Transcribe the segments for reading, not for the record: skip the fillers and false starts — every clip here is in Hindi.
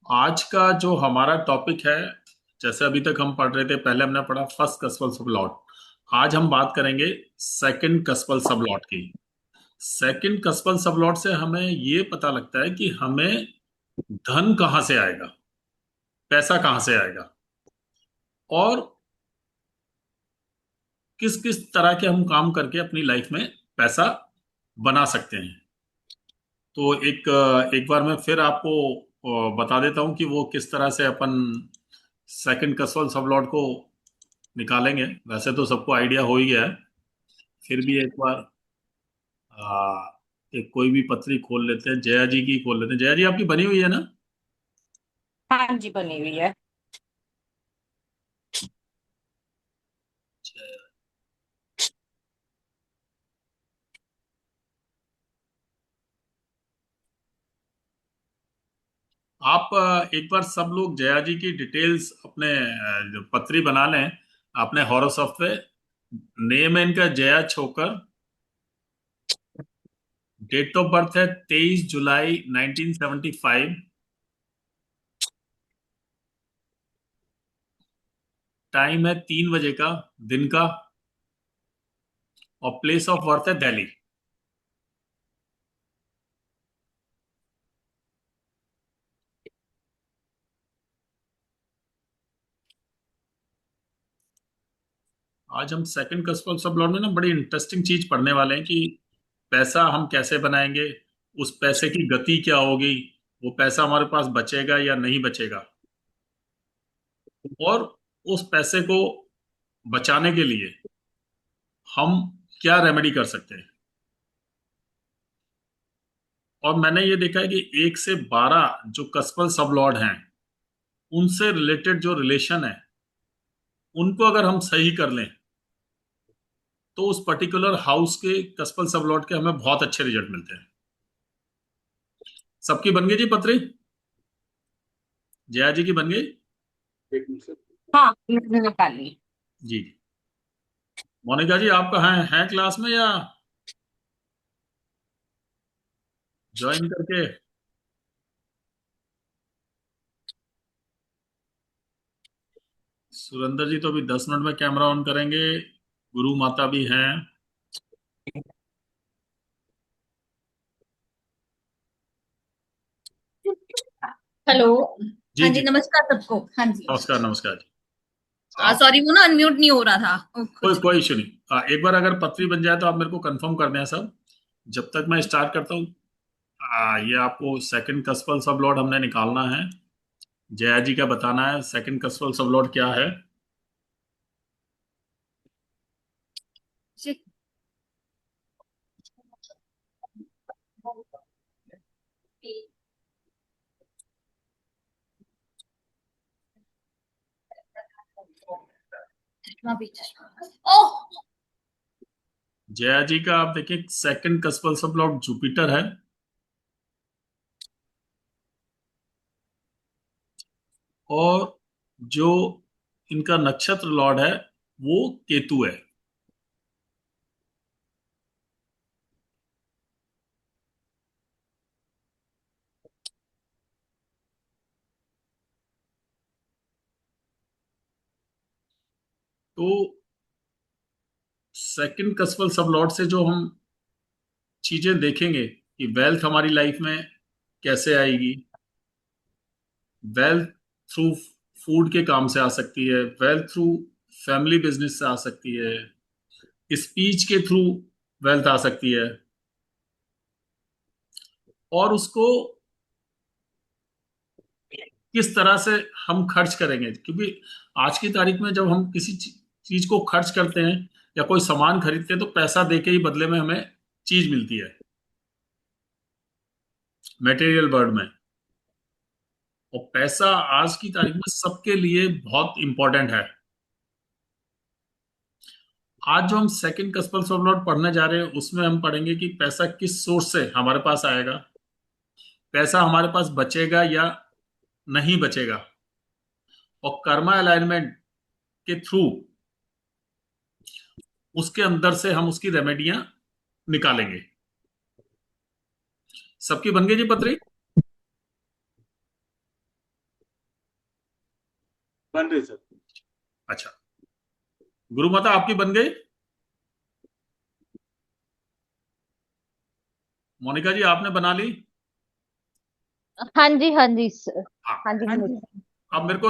आज का जो हमारा टॉपिक है, जैसे अभी तक हम पढ़ रहे थे, पहले हमने पढ़ा फर्स्ट कस्पल सबलॉट। आज हम बात करेंगे सेकंड कस्पल सबलॉट की। सेकंड कस्पल सबलॉट से हमें ये पता लगता है कि हमें धन कहाँ से आएगा, पैसा कहाँ से आएगा, और किस किस तरह के हम काम करके अपनी लाइफ में पैसा बना सकते हैं। तो एक बार मैं फिर आपको बता देता हूं कि वो किस तरह से अपन सेकंड कस्पल सबलॉट को निकालेंगे। वैसे तो सबको आइडिया हो ही गया है, फिर भी एक बार आ, एक कोई भी पत्री खोल लेते हैं, जया जी की खोल लेते हैं। जया जी आपकी बनी हुई है ना? हाँ जी, बनी हुई है। आप एक बार सब लोग जया जी की डिटेल्स अपने जो पत्री बना लें अपने हॉरोस्कोप पे। नेम है इनका Jaya Chhokar. Date of birth है 23 जुलाई 1975। टाइम है 3 बजे का, दिन का। और प्लेस ऑफ बर्थ है दिल्ली। आज हम सेकंड कस्टमर सब लॉट में ना बड़ी इंटरेस्टिंग चीज पढ़ने वाले हैं कि पैसा हम कैसे बनाएंगे, उस पैसे की गति क्या होगी, वो पैसा हमारे पास बचेगा या नहीं बचेगा, और उस पैसे को बचाने के लिए हम क्या रेमेडी कर सकते हैं। और मैंने ये देखा है कि 1 से 12 जो कस्पल सब लॉर्ड हैं, उनसे रिलेटेड जो रिलेशन है, उनको अगर हम सही कर लें तो उस पर्टिकुलर हाउस के कस्पल सब लॉर्ड के हमें बहुत अच्छे रिजल्ट मिलते हैं। सबकी बन गई जी पत्री? जया जी की बन गई? हाँ, मैंने निकाल ली। जी। मोनिका जी आपका है क्लास में या ज्वाइन करके? सुरेंद्र जी तो अभी 10 मिनट में कैमरा ऑन करेंगे। गुरु माता भी हैं। हेलो। जी हाँ जी, जी। नमस्कार सबको। हाँ जी। नमस्कार नमस्कार जी। आप सॉरी, वो ना अनम्यूट नहीं हो रहा था खुद कोई से। कोई इशू नहीं। एक बार अगर पत्री बन जाए तो आप मेरे को कंफर्म कर दें सब। जब तक मैं स्टार्ट करता हूँ, ये आपको सेकंड कस्पल सब लॉर्ड हमने निकालना है। जया जी का बताना है सेकंड कस्पल सब लॉर्ड क्या है। जी। चश्मा भी, चश्मा। ओह। जया जी का आप देखिए सेकंड कस्पल सब लॉर्ड जुपिटर है। और जो इनका नक्षत्र लॉर्ड है वो केतु है। तो सेकंड कस्पल सब लॉर्ड से जो हम चीजें देखेंगे कि वेल्थ हमारी लाइफ में कैसे आएगी। वेल्थ थ्रू फूड के काम से आ सकती है, वेल्थ थ्रू फैमिली बिजनेस से आ सकती है, स्पीच के थ्रू वेल्थ आ सकती है। और उसको किस तरह से हम खर्च करेंगे, क्योंकि आज की तारीख में जब हम किसी चीज को खर्च करते हैं या कोई सामान खरीदते हैं तो पैसा दे के ही बदले में हमें चीज मिलती है, मटेरियल वर्ल्ड में। और पैसा आज की तारीख में सबके लिए बहुत इंपॉर्टेंट है। आज जो हम सेकंड कस्पल लॉट पढ़ने जा रहे हैं उसमें हम पढ़ेंगे कि पैसा किस सोर्स से हमारे पास आएगा, पैसा हमारे पास बचेगा या नहीं बचेगा, और कर्मा अलाइनमेंट के थ्रू उसके अंदर से हम उसकी रेमेडियां निकालेंगे। सबकी बन गई जी पत्री? बन रही सर। अच्छा, गुरु माता आपकी बन गई? मोनिका जी आपने बना ली? हाँ जी, हाँ जी सर। हाँ। हाँ जी, मैंने। अब मेरे को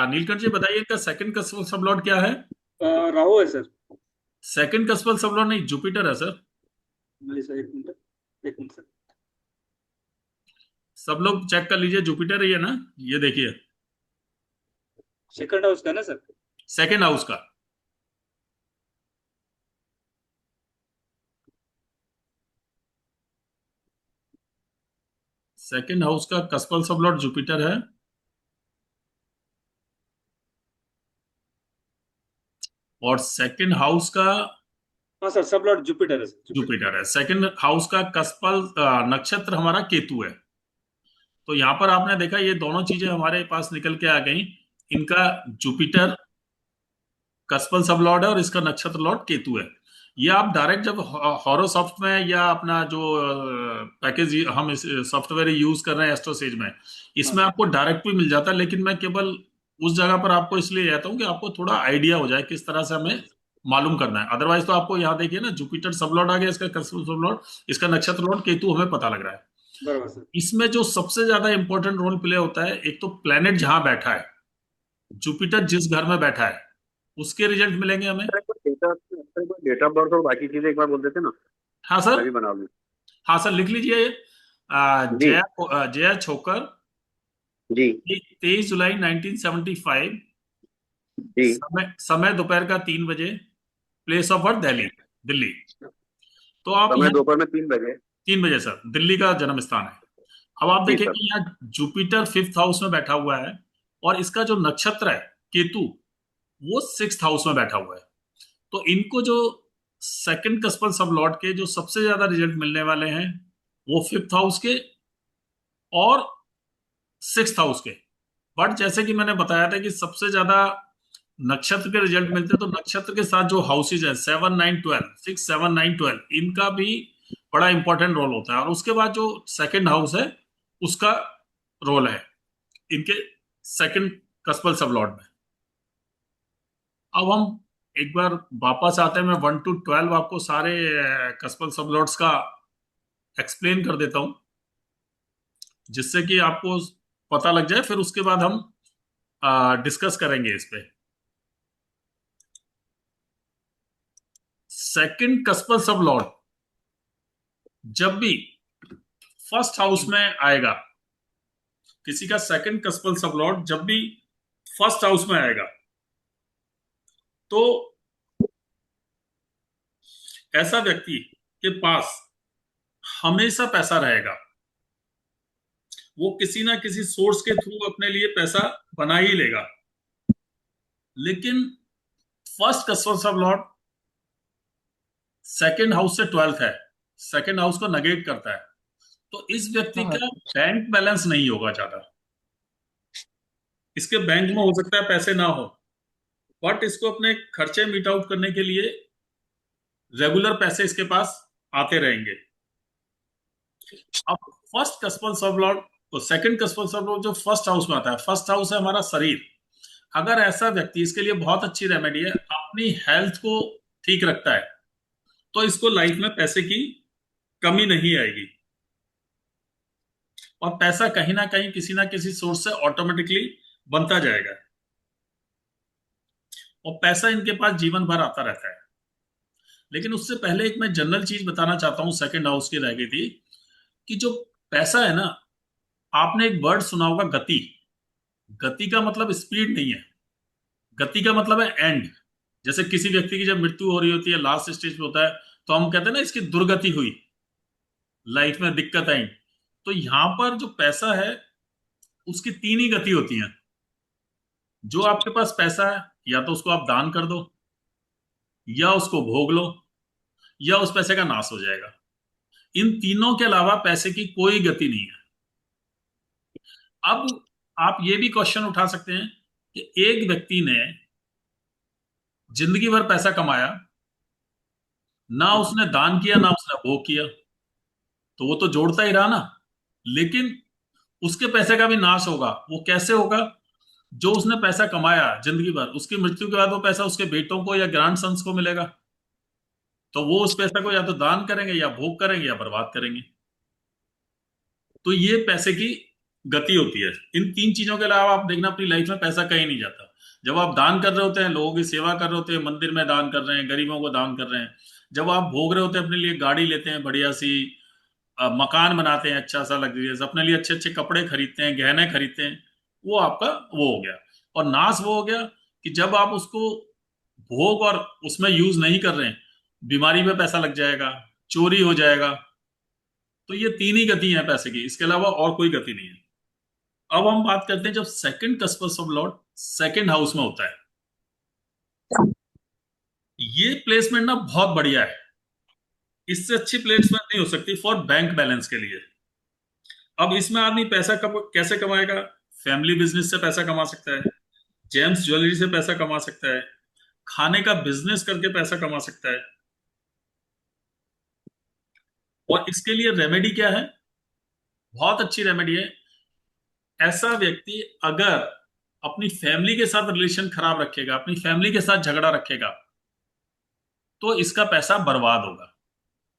नीलकंठ जी बताइए, इनका सेकंड कस्पल सबलॉर्ड क्या है? राहु है सर। सेकंड कस्पल सबलॉर्ड नहीं, जुपिटर है सर। नहीं सर, एक मिनट, एक मिनट सर। सब लोग चेक कर लीजिए, जुपिटर ही है ना, ये देखिए सेकंड हाउस का ना सर? सेकंड हाउस का। सेकंड हाउस का कस्पल सबलॉर्ड जुपिटर है। और सेकंड हाउस का हाँ सर, सब लॉर्ड जुपिटर है सर, जुपिटर। जुपिटर है। सेकंड हाउस का कस्पल नक्षत्र हमारा केतु है। तो यहां पर आपने देखा ये दोनों चीजें हमारे पास निकल के आ गई। इनका जुपिटर कस्पल सब लॉर्ड है और इसका नक्षत्र लॉर्ड केतु है। ये आप डायरेक्ट जब हॉरोसॉफ्ट में या अपना जो पैकेज हम इस सॉफ्टवेयर यूज कर रहे हैं एस्ट्रोसेज में, इसमें हाँ। आपको डायरेक्ट भी मिल जाता है, लेकिन मैं केवल उस जगह पर आपको इसलिए कहता हूँ कि आपको थोड़ा आइडिया हो जाए किस तरह से हमें मालूम करना है। अदरवाइज तो आपको यहाँ देखिए ना, जुपिटर सब लॉर्ड आ गया, इसका कस्पल सब लॉर्ड, इसका नक्षत्र लॉर्ड केतु हमें पता लग रहा है। बराबर सर। इसमें जो सबसे ज्यादा इंपॉर्टेंट रोल प्ले होता है, एक तो प्लेनेट जहां बैठा है, जुपिटर जिस घर में बैठा है उसके रिजल्ट मिलेंगे हमें। डेट ऑफ बर्थ और बाकी चीजें एक बार बोल देते ना, हाँ सर। मैं भी बना लूं। हाँ सर, लिख लीजिए। जी जया छोकर, जी 23 जुलाई 1975। जी। समय समय दोपहर का 3 बजे। Place of birth Delhi, Delhi. तो आप समय यहाँ दोपहर में 3 बजे। 3 बजे सर, दिल्ली का जन्म स्थान है। अब आप जी देखें सर। कि यहाँ जुपिटर फिफ्थ हाउस में बैठा हुआ है, और इसका जो नक्षत्र है केतु, वो सिक्स्थ हाउस में बैठा हुआ है। तो इनको जो सेकंड कस्पल सब लॉर्ड के जो सबसे ज्यादा रिजल्ट मिलने वाले हैं, वो फिफ्थ हाउस के और सिक्स्थ हाउस के। बट जैसे कि मैंने बताया था कि सबसे ज्यादा नक्षत्र के रिजल्ट मिलते हैं, तो नक्षत्र के साथ जो हाउसेज है 7, 9, 12, 6, 7, 9, 12, इनका भी बड़ा इंपॉर्टेंट रोल होता है। और उसके बाद जो सेकंड हाउस है उसका रोल है इनके सेकंड कस्पल सब लॉर्ड में। अब हम एक बार वापस आते हैं, मैं 1 to 12 आपको सारे कस्पल सब लॉर्ड्स का एक्सप्लेन कर देता हूं, जिससे कि आपको पता लग जाए, फिर उसके बाद हम डिस्कस करेंगे इस पे। सेकंड कस्पल सब लॉर्ड जब भी फर्स्ट हाउस में आएगा, किसी का सेकंड कस्पल सब लॉर्ड जब भी फर्स्ट हाउस में आएगा, तो ऐसा व्यक्ति के पास हमेशा पैसा रहेगा। वो किसी ना किसी सोर्स के थ्रू अपने लिए पैसा बना ही लेगा। लेकिन फर्स्ट कस्पल सब लॉर्ड सेकंड हाउस से 12th है, सेकंड हाउस को नेगेट करता है। तो इस व्यक्ति का बैंक बैलेंस नहीं होगा ज्यादा। इसके बैंक में हो सकता है पैसे ना हो, बट इसको अपने खर्चे मीट आउट करने के लिए रेगुलर पैसे इसके पास आते रहेंगे। अब फर्स्ट कस्पल सब लॉर्ड, तो सेकंड कस्पल सब लॉर्ड जो फर्स्ट हाउस में आता है, फर्स्ट हाउस है हमारा शरीर। अगर ऐसा व्यक्ति, इसके लिए बहुत अच्छी रेमेडी है, अपनी हेल्थ को ठीक रखता है, तो इसको लाइफ में पैसे की कमी नहीं आएगी। और पैसा कहीं ना कहीं किसी ना किसी सोर्स से ऑटोमेटिकली बनता जाएगा। और पैसा इनके पास जीवन भर आता रहता है। लेकिन उससे पहले एक मैं जनरल चीज बताना चाहता हूं, सेकंड हाउस की रह गई थी, कि जो पैसा है ना, आपने एक वर्ड सुना होगा, गति। गति का मतलब स्पीड नहीं है, गति का मतलब है एंड। जैसे किसी व्यक्ति की जब मृत्यु हो रही होती है, लास्ट स्टेज पे होता है, तो हम कहते हैं ना इसकी दुर्गति हुई, लाइफ में दिक्कत आई। तो यहां पर जो पैसा है उसकी तीन ही गति होती है। जो आपके पास पैसा है, या तो उसको आप दान कर दो, या उसको भोग लो, या उस पैसे का नाश हो जाएगा। इन तीनों के अलावा पैसे की कोई गति नहीं है। अब आप ये भी क्वेश्चन उठा सकते हैं कि एक व्यक्ति ने जिंदगी भर पैसा कमाया, ना उसने दान किया ना उसने भोग किया, तो वो तो जोड़ता ही रहा ना। लेकिन उसके पैसे का भी नाश होगा। वो कैसे होगा? जो उसने पैसा कमाया जिंदगी भर, उसकी मृत्यु के बाद वो पैसा उसके बेटों को या ग्रैंड सन्स को मिलेगा। तो वो उस पैसा को या तो दान करेंगे या भोग करेंगे या बर्बाद करेंगे। तो ये पैसे की गति होती है। इन तीन चीजों के अलावा आप देखना अपनी लाइफ में पैसा कहीं नहीं जाता। जब आप दान कर रहे होते हैं, लोगों की सेवा कर रहे होते हैं, मंदिर में दान कर रहे हैं, गरीबों को दान कर रहे हैं, जब आप भोग रहे होते हैं, अपने लिए गाड़ी लेते हैं बढ़िया सी, मकान बनाते हैं अच्छा सा लग्जरियस, अपने लिए अच्छे अच्छे कपड़े खरीदते हैं, गहने खरीदते हैं, वो आपका वो हो गया। और नाश वो हो गया कि जब आप उसको भोग और उसमें यूज नहीं कर रहे हैं, बीमारी पे पैसा लग जाएगा, चोरी हो जाएगा। तो ये तीन ही गति है पैसे की, इसके अलावा और कोई गति नहीं है। अब हम बात करते हैं जब second cusps of lord second house में होता है। ये प्लेसमेंट ना बहुत बढ़िया है, इससे अच्छी प्लेसमेंट नहीं हो सकती फॉर बैंक बैलेंस के लिए। अब इसमें आदमी पैसा कैसे कमाएगा? फैमिली बिजनेस से पैसा कमा सकता है, जेम्स ज्वेलरी से पैसा कमा सकता है, खाने का बिजनेस करके पैसा कमा सकता है। और इसके लिए रेमेडी क्या है? बहुत अच्छी रेमेडी है। ऐसा व्यक्ति अगर अपनी फैमिली के साथ रिलेशन खराब रखेगा, अपनी फैमिली के साथ झगड़ा रखेगा, तो इसका पैसा बर्बाद होगा,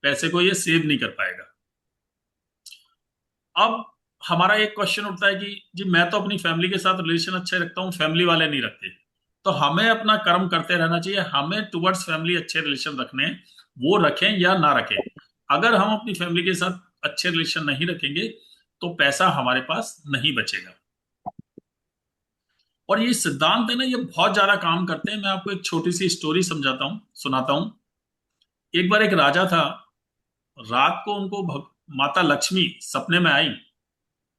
पैसे को ये सेव नहीं कर पाएगा। अब हमारा एक क्वेश्चन उठता है कि जी मैं तो अपनी फैमिली के साथ रिलेशन अच्छे रखता हूं, फैमिली वाले नहीं रखते, तो हमें अपना कर्म करते रहना चाहिए, हमें टुवर्ड्स फैमिली अच्छे रिलेशन रखने, वो रखें या ना रखें। अगर हम अपनी फैमिली के साथ अच्छे रिलेशन नहीं रखेंगे तो पैसा हमारे पास नहीं बचेगा। और ये सिद्धांत है ना, ये बहुत ज्यादा काम करते हैं। मैं आपको एक छोटी सी स्टोरी समझाता हूं, सुनाता हूं। एक बार एक राजा था, रात को उनको माता लक्ष्मी सपने में आई,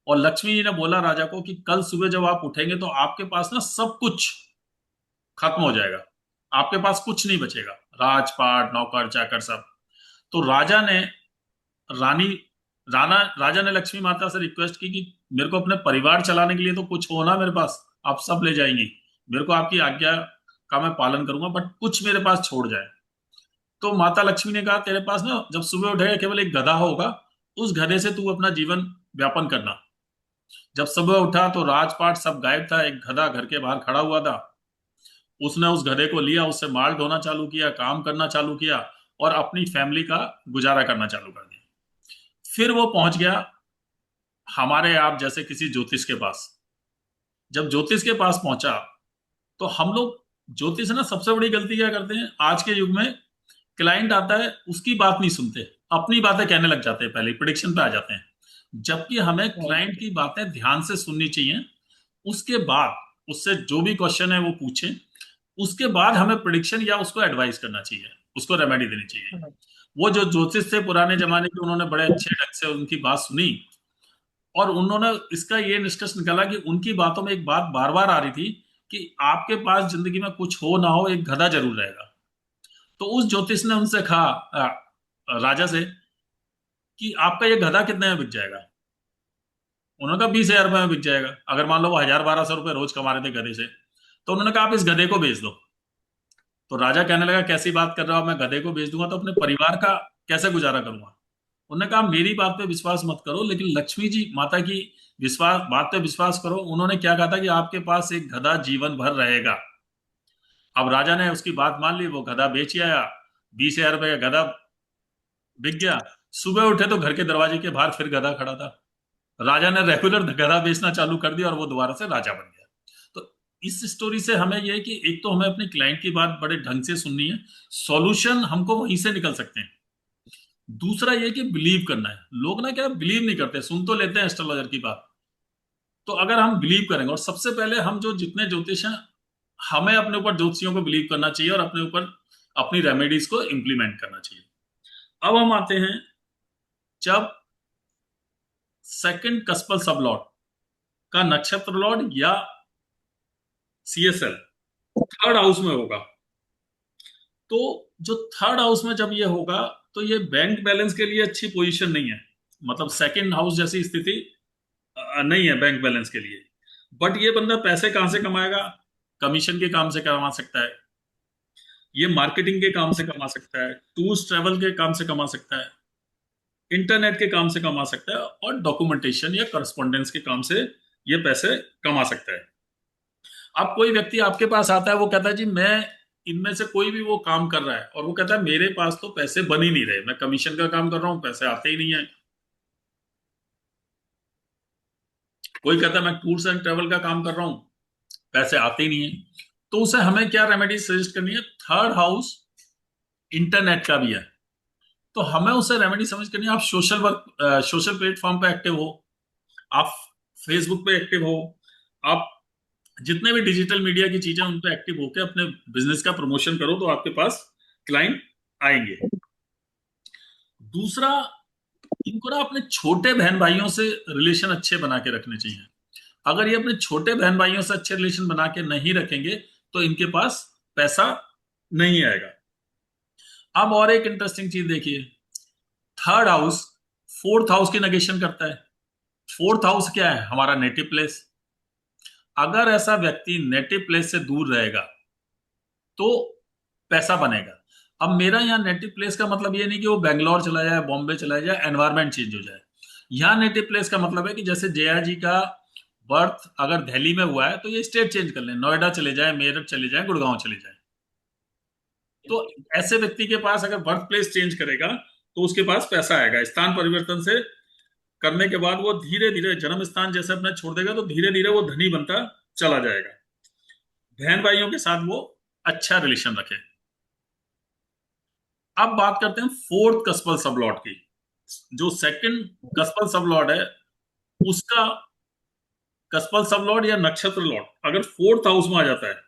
और लक्ष्मी जी ने बोला राजा को कि कल सुबह जब आप उठेंगे तो आपके पास ना सब कुछ खत्म हो जाएगा, आपके पास कुछ नहीं बचेगा, राजपाट नौकर चाकर सब। तो रानी राजा ने लक्ष्मी माता से रिक्वेस्ट की कि मेरे को अपने परिवार चलाने के लिए तो कुछ हो ना मेरे पास, आप सब ले जाएंगी, मेरे को आपकी आज्ञा का मैं पालन करूंगा, बट कुछ मेरे पास छोड़ जाए। तो माता लक्ष्मी ने कहा तेरे पास ना जब सुबह उठेगा केवल एक गधा होगा, उस गधे से तू अपना जीवन व्यापन करना। जब सुबह उठा तो राजपाट सब गायब था, एक गधा घर के बाहर खड़ा हुआ था। उसने उस गधे को लिया, उससे माल ढोना चालू किया, काम करना चालू किया, और अपनी फैमिली का गुजारा करना चालू कर दिया। फिर वो पहुंच गया हमारे आप जैसे किसी ज्योतिष के पास। जब ज्योतिष के पास पहुंचा तो हम लोग, ज्योतिष ना सबसे बड़ी गलती क्या करते हैं आज के युग में, क्लाइंट आता है उसकी बात नहीं सुनते, अपनी बातें कहने लग जाते हैं, पहले प्रिडिक्शन पे आ जाते हैं। जबकि हमें क्लाइंट की बातें ध्यान से सुननी चाहिए, उसके बाद उससे जो भी क्वेश्चन है वो पूछें, उसके बाद हमें प्रिडिक्शन या उसको एडवाइस करना चाहिए, उसको रेमेडी देनी चाहिए। वो जो ज्योतिष थे पुराने जमाने के, उन्होंने बड़े अच्छे ढंग से उनकी बात सुनी, और उन्होंने इसका ये निष्कर्ष निकाला कि उनकी बातों में एक बात बार बार आ रही थी कि आपके पास जिंदगी में कुछ हो ना हो एक गधा जरूर रहेगा। तो उस ज्योतिष ने उनसे कहा, राजा से, कि आपका ये गधा कितने में बिक जाएगा? उन्होंने कहा 20,000 रुपए में बिक जाएगा। अगर मान लो वो 1,000-1,200 रुपए रोज कमा रहे थे गधे से, तो उन्होंने कहा आप इस गधे को बेच दो। तो राजा कहने लगा कैसी बात कर रहा हूं, मैं गधे को बेच दूंगा तो अपने परिवार का कैसे गुजारा करूंगा? उन्होंने कहा मेरी बात पे विश्वास मत करो, लेकिन लक्ष्मी जी माता की बात पे विश्वास करो। उन्होंने क्या कहा था कि आपके पास एक गधा जीवन भर रहेगा। अब राजा ने उसकी बात मान ली, वो गधा बेच आया, 20,000 रुपए का गधा बिक गया। सुबह उठे तो घर के दरवाजे के बाहर फिर गधा खड़ा था। राजा ने रेगुलर गधा बेचना चालू कर दिया और वो दोबारा से राजा बन गया। तो इस स्टोरी से हमें यह है कि एक तो हमें अपने क्लाइंट की बात बड़े ढंग से सुननी है, सॉल्यूशन हमको वहीं से निकल सकते हैं। दूसरा यह कि बिलीव करना है। लोग ना क्या बिलीव नहीं करते, सुन तो लेते हैं एस्ट्रोलॉजर की बात। तो अगर हम बिलीव करेंगे, और सबसे पहले हम जो जितने ज्योतिष हैं, हमें अपने ऊपर ज्योतिषियों को बिलीव करना चाहिए और अपने ऊपर अपनी रेमेडीज को इंप्लीमेंट करना चाहिए। अब हम आते हैं जब सेकंड कस्पल सब लॉर्ड का नक्षत्र लॉर्ड या सीएसएल थर्ड हाउस में होगा। तो जो थर्ड हाउस में जब ये होगा तो ये बैंक बैलेंस के लिए अच्छी पोजीशन नहीं है, मतलब सेकंड हाउस जैसी स्थिति नहीं है बैंक बैलेंस के लिए। बट ये बंदा पैसे कहां से कमाएगा? कमीशन के काम से कमा सकता है, ये मार्केटिंग के काम से कमा सकता है, टूर्स ट्रेवल के काम से कमा सकता है, इंटरनेट के काम से कमा सकता है, और डॉक्यूमेंटेशन या करस्पॉन्डेंस के काम से ये पैसे कमा सकता है। अब कोई व्यक्ति आपके पास आता है, वो कहता है जी मैं इनमें से कोई भी वो काम कर रहा है और वो कहता है मेरे पास तो पैसे बन ही नहीं रहे, मैं कमीशन का काम कर रहा हूं, पैसे आते ही नहीं है। कोई कहता है मैं टूर्स एंड ट्रेवल का काम कर रहा हूं, पैसे आते ही नहीं है। तो उसे हमें क्या रेमेडी सजेस्ट करनी है? थर्ड हाउस इंटरनेट का भी है, तो हमें उसे रेमेडी समझ करनी है। आप सोशल प्लेटफॉर्म पे एक्टिव हो, आप फेसबुक पे एक्टिव हो, आप जितने भी डिजिटल मीडिया की चीजें उन पे एक्टिव होकर अपने बिजनेस का प्रमोशन करो, तो आपके पास क्लाइंट आएंगे। दूसरा, इनको ना अपने छोटे बहन भाइयों से रिलेशन अच्छे बना के रखने चाहिए। अगर ये अपने छोटे बहन भाइयों से अच्छे रिलेशन बना के नहीं रखेंगे तो इनके पास पैसा नहीं आएगा। अब और एक इंटरेस्टिंग चीज देखिए, थर्ड हाउस फोर्थ हाउस की नेगेशन करता है। फोर्थ हाउस क्या है? हमारा नेटिव प्लेस। अगर ऐसा व्यक्ति नेटिव प्लेस से दूर रहेगा तो पैसा बनेगा। अब मेरा यहाँ नेटिव प्लेस का मतलब ये नहीं कि वो बेंगलोर चला जाए, बॉम्बे चला जाए, एनवायरमेंट चेंज हो जाए। यहाँ नेटिव प्लेस का मतलब है कि जैसे जया जी का बर्थ अगर दिल्ली में हुआ है तो ये स्टेट चेंज कर लें, नोएडा चले जाए, मेरठ चले जाए, गुड़गांव चले जाए। तो ऐसे व्यक्ति के पास अगर बर्थ प्लेस चेंज करेगा तो उसके पास पैसा आएगा। स्थान परिवर्तन से करने के बाद वो धीरे धीरे जन्म स्थान जैसे अपना छोड़ देगा तो धीरे धीरे वो धनी बनता चला जाएगा। बहन भाइयों के साथ वो अच्छा रिलेशन रखे। अब बात करते हैं फोर्थ कस्पल सबलॉट की। जो सेकंड कस्पल सबलॉट है उसका कस्पल सबलॉट या नक्षत्र लॉट अगर फोर्थ हाउस में आ जाता है,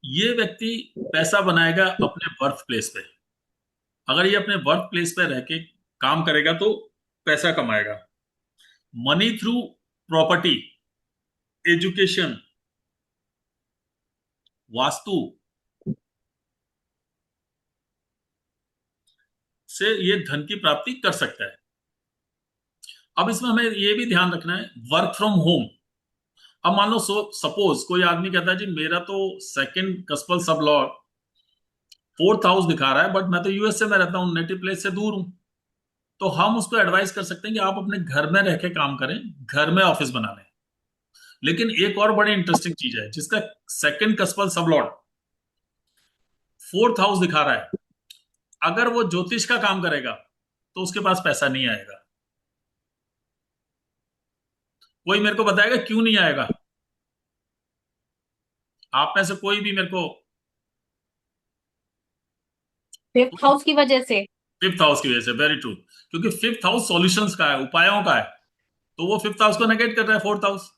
ये व्यक्ति पैसा बनाएगा अपने बर्थ प्लेस पे। अगर ये अपने बर्थ प्लेस पे रह के काम करेगा तो पैसा कमाएगा। Money through property, education, vastu से ये धन की प्राप्ति कर सकता है। अब इसमें हमें ये भी ध्यान रखना है वर्क फ्रॉम होम। अब मान लो सपोज कोई आदमी कहता है जी मेरा तो सेकंड कस्पल सब लॉर्ड फोर्थ हाउस दिखा रहा है बट मैं तो यूएसए में रहता हूँ, नेटिव प्लेस से दूर हूं। तो हम उसको एडवाइस कर सकते हैं कि आप अपने घर में रह के काम करें, घर में ऑफिस बना लें। लेकिन एक और बड़ी इंटरेस्टिंग चीज है, जिसका सेकंड कस्पल सब लॉर्ड फोर्थ हाउस दिखा रहा है, अगर वो ज्योतिष का काम करेगा तो उसके पास पैसा नहीं आएगा। कोई मेरे को बताएगा क्यों नहीं आएगा? आप में से कोई भी मेरे को। फिफ्थ हाउस की वजह से। फिफ्थ हाउस की वजह से, वेरी ट्रू। क्योंकि फिफ्थ हाउस सॉल्यूशंस का है, उपायों का है, तो वो फिफ्थ हाउस को नेगेट कर रहा है फोर्थ हाउस,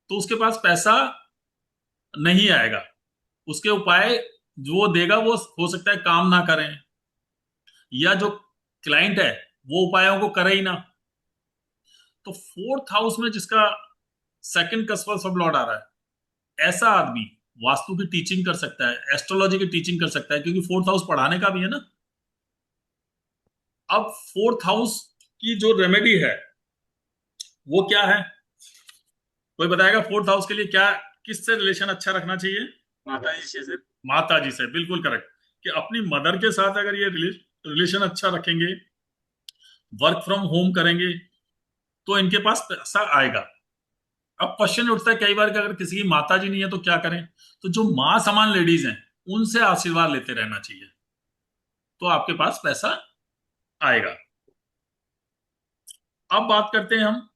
तो उसके पास पैसा नहीं आएगा। उसके उपाय जो वो देगा वो हो सकता है काम ना करें, या जो क्लाइंट है वो उपायों को करे ही ना। तो फोर्थ हाउस में जिसका सेकंड कस्पल सब लॉर्ड आ रहा है, ऐसा आदमी वास्तु की टीचिंग कर सकता है, एस्ट्रोलॉजी की टीचिंग कर सकता है, क्योंकि फोर्थ हाउस पढ़ाने का भी है ना। अब फोर्थ हाउस की जो रेमेडी है वो क्या है? कोई बताएगा फोर्थ हाउस के लिए क्या, किससे रिलेशन अच्छा रखना चाहिए? माता जी से सर। माता जी से, बिल्कुल करेक्ट। कि अपनी मदर के साथ अगर ये रिलेशन अच्छा रखेंगे, वर्क फ्रॉम होम करेंगे, तो इनके पास पैसा आएगा। अब क्वेश्चन उठता है कई बार कि अगर किसी की माता जी नहीं है तो क्या करें? तो जो मां समान लेडीज हैं उनसे आशीर्वाद लेते रहना चाहिए, तो आपके पास पैसा आएगा। अब बात करते हैं हम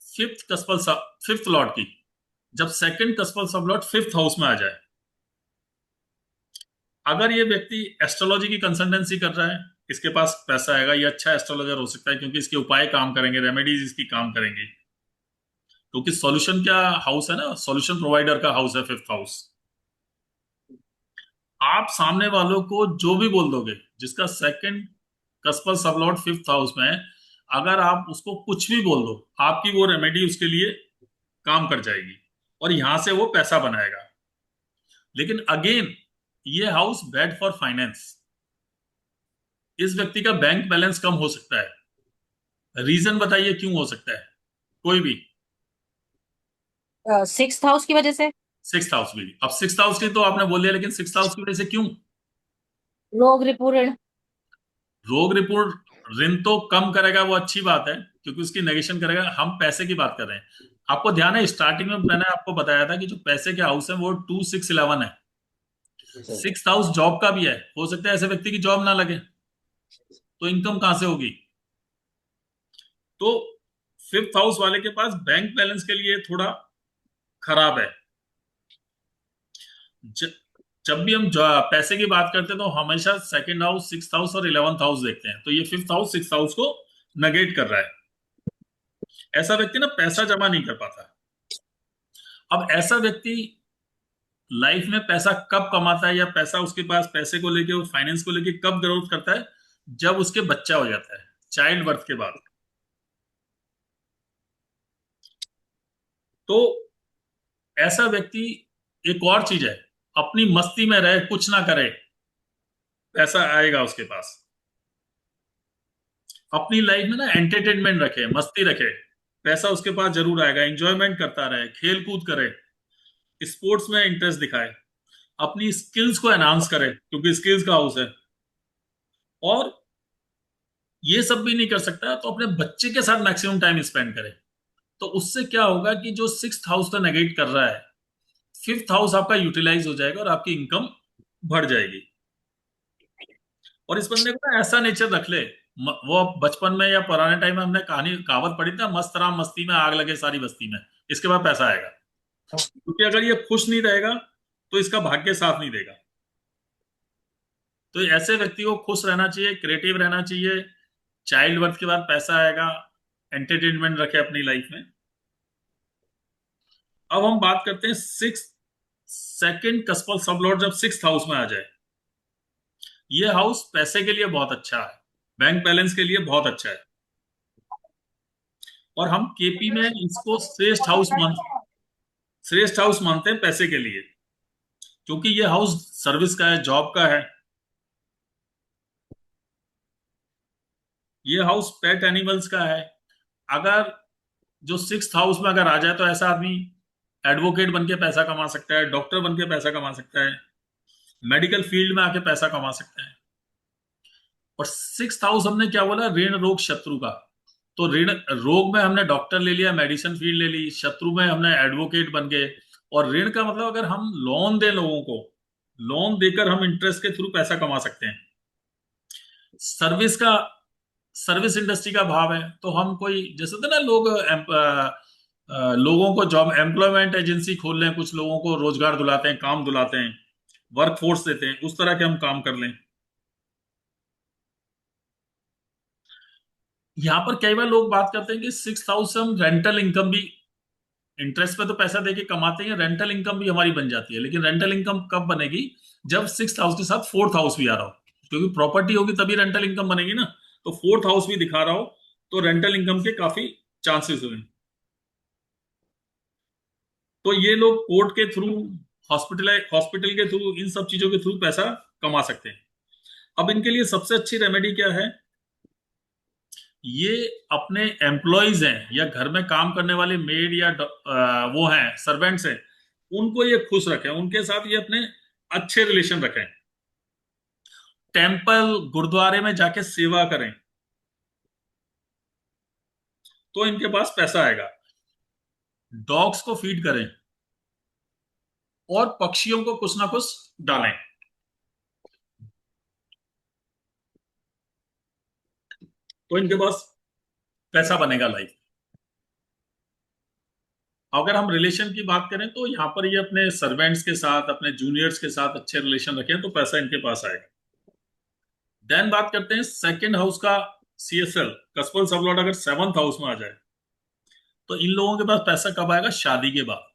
फिफ्थ लॉर्ड की। जब सेकंड कस्पल सब लॉर्ड फिफ्थ हाउस में आ जाए, अगर ये व्यक्ति एस्ट्रोलॉजी की कंसल्टेंसी कर रहा है, इसके पास पैसा आएगा। ये अच्छा एस्ट्रोलॉजर हो सकता है क्योंकि इसके उपाय काम करेंगे, रेमेडीज इसकी काम करेंगी, क्योंकि सॉल्यूशन क्या हाउस है ना, सॉल्यूशन प्रोवाइडर का हाउस है फिफ्थ हाउस। आप सामने वालों को जो भी बोल दोगे जिसका सेकंड कस्पल सब लॉर्ड फिफ्थ हाउस में है, अगर आप उसको कुछ भी बोल दो, आपकी वो रेमेडी उसके लिए काम कर जाएगी और यहां से वो पैसा बनाएगा। लेकिन अगेन ये हाउस बैड फॉर फाइनेंस। इस व्यक्ति का बैंक बैलेंस कम हो सकता है। रीजन बताइए क्यों हो सकता है? कोई भी? सिक्स्थ हाउस की वजह से। सिक्स्थ हाउस भी। अब सिक्स्थ हाउस की तो आपने बोल दिया, लेकिन सिक्स्थ हाउस की वजह से क्यों? रोग रिपूर्ण। रोग रिपोर्ट ऋण तो कम करेगा, वो अच्छी बात है, क्योंकि उसकी नेगेशन करेगा। हम पैसे की बात कर रहे हैं। आपको ध्यान है स्टार्टिंग में मैंने आपको बताया था कि जो पैसे के हाउस है वो 2 6 11 है। 6th हाउस जॉब का भी है, हो सकता है ऐसे व्यक्ति की जॉब ना लगे, तो इनकम कहां से होगी? तो 5th हाउस वाले के पास बैंक बैलेंस के लिए थोड़ा खराब है। ज, जब भी हम पैसे की बात करते हैं तो हमेशा 2nd हाउस, 6th हाउस और 11th हाउस देखते हैं, तो ये 5th हाउस 6th हाउस को नेगेट कर रहा है। ऐसा व्यक्ति ना पैसा जमा नहीं कर पाता। अब ऐसा व्यक्ति लाइफ में पैसा कब कमाता है, या पैसा उसके पास पैसे को लेके, फाइनेंस को लेके कब ग्रोथ करता है? जब उसके बच्चा हो जाता है, चाइल्ड बर्थ के बाद। तो ऐसा व्यक्ति, एक और चीज है, अपनी मस्ती में रहे, कुछ ना करे, पैसा आएगा उसके पास। अपनी लाइफ में ना एंटरटेनमेंट रखे, मस्ती रखे, पैसा उसके पास जरूर आएगा। एंजॉयमेंट करता रहे, खेल कूद करे, स्पोर्ट्स में इंटरेस्ट दिखाए, अपनी स्किल्स को एनहांस करे, क्योंकि स्किल्स का हाउस है। और ये सब भी नहीं कर सकता तो अपने बच्चे के साथ मैक्सिमम टाइम स्पेंड करे। तो उससे क्या होगा कि जो 6th हाउस का नेगेट कर रहा है, 5th हाउस आपका यूटिलाइज हो जाएगा और आपकी इनकम बढ़ जाएगी। और इस बंदे को ना ऐसा नेचर रख ले, वो बचपन में या पुराने टाइम में हमने कहानी कहावत पढ़ी था, मस्त राम मस्ती में आग लगे सारी बस्ती में, इसके बाद पैसा आएगा। क्योंकि अगर ये खुश नहीं रहेगा तो इसका भाग्य साथ नहीं देगा। तो ऐसे व्यक्ति को खुश रहना चाहिए, क्रिएटिव रहना चाहिए, चाइल्ड बर्थ के बाद पैसा आएगा, एंटरटेनमेंट रखे अपनी लाइफ में। अब हम बात करते हैं सेकंड कस्पल सब लॉर्ड जब 6th हाउस में आ जाए। ये हाउस पैसे के लिए बहुत अच्छा है, बैंक बैलेंस के लिए बहुत अच्छा है, और हम केपी में इसको श्रेष्ठ हाउस मानते हैं पैसे के लिए, क्योंकि ये हाउस सर्विस का है, जॉब का है। ये हाउस पेट एनिमल्स का है। अगर जो 6th हाउस में अगर आ जाए तो ऐसा आदमी एडवोकेट बन के पैसा कमा सकता है, डॉक्टर बन के पैसा कमा सकता है, मेडिकल फील्ड में आके पैसा कमा सकता है। और 6th हाउस हमने क्या बोला? ऋण रोग शत्रु का। तो ऋण रोग में हमने डॉक्टर ले लिया, मेडिसिन फील्ड ले ली, शत्रु में हमने एडवोकेट बन गए। और ऋण का मतलब अगर हम लोन दें लोगों को, लोन देकर हम इंटरेस्ट के थ्रू पैसा कमा सकते हैं। सर्विस का, सर्विस इंडस्ट्री का भाव है, तो हम कोई जैसे होता है ना, लोगों को जॉब, एम्प्लॉयमेंट एजेंसी खोल लें, कुछ लोगों को रोजगार दिलाते हैं, काम दिलाते हैं, वर्क फोर्स देते हैं, उस तरह के हम काम कर लें। यहां पर कई बार लोग बात करते हैं कि 6th हाउस से हम रेंटल इनकम भी, इंटरेस्ट पे तो पैसा देके कमाते हैं, रेंटल इनकम भी हमारी बन जाती है। लेकिन रेंटल इनकम कब बनेगी? जब 6th हाउस के साथ 4th हाउस भी आ रहा हो, क्योंकि प्रॉपर्टी होगी तभी रेंटल इनकम बनेगी ना। तो 4th हाउस भी दिखा रहा हो तो रेंटल इनकम के काफी चांसेस हुए। तो ये लोग कोर्ट के थ्रू, हॉस्पिटल के थ्रू, इन सब चीजों के थ्रू पैसा कमा सकते हैं। अब इनके लिए सबसे अच्छी रेमेडी क्या है? ये अपने एम्प्लॉयज हैं या घर में काम करने वाले मेड या वो हैं, सर्वेंट्स हैं, उनको ये खुश रखें, उनके साथ ये अपने अच्छे रिलेशन रखें, टेंपल गुरुद्वारे में जाके सेवा करें, तो इनके पास पैसा आएगा। डॉग्स को फीड करें और पक्षियों को कुछ ना कुछ डालें, तो इनके पास पैसा बनेगा लाइफ। अगर हम रिलेशन की बात करें तो यहां पर ये अपने सर्वेंट्स के साथ, अपने जूनियर्स के साथ अच्छे रिलेशन रखें तो पैसा इनके पास आएगा। देन बात करते हैं 2nd हाउस का, CSL कस्पल सबलॉट अगर 7th हाउस में आ जाए तो इन लोगों के पास पैसा कब आएगा? शादी के बाद।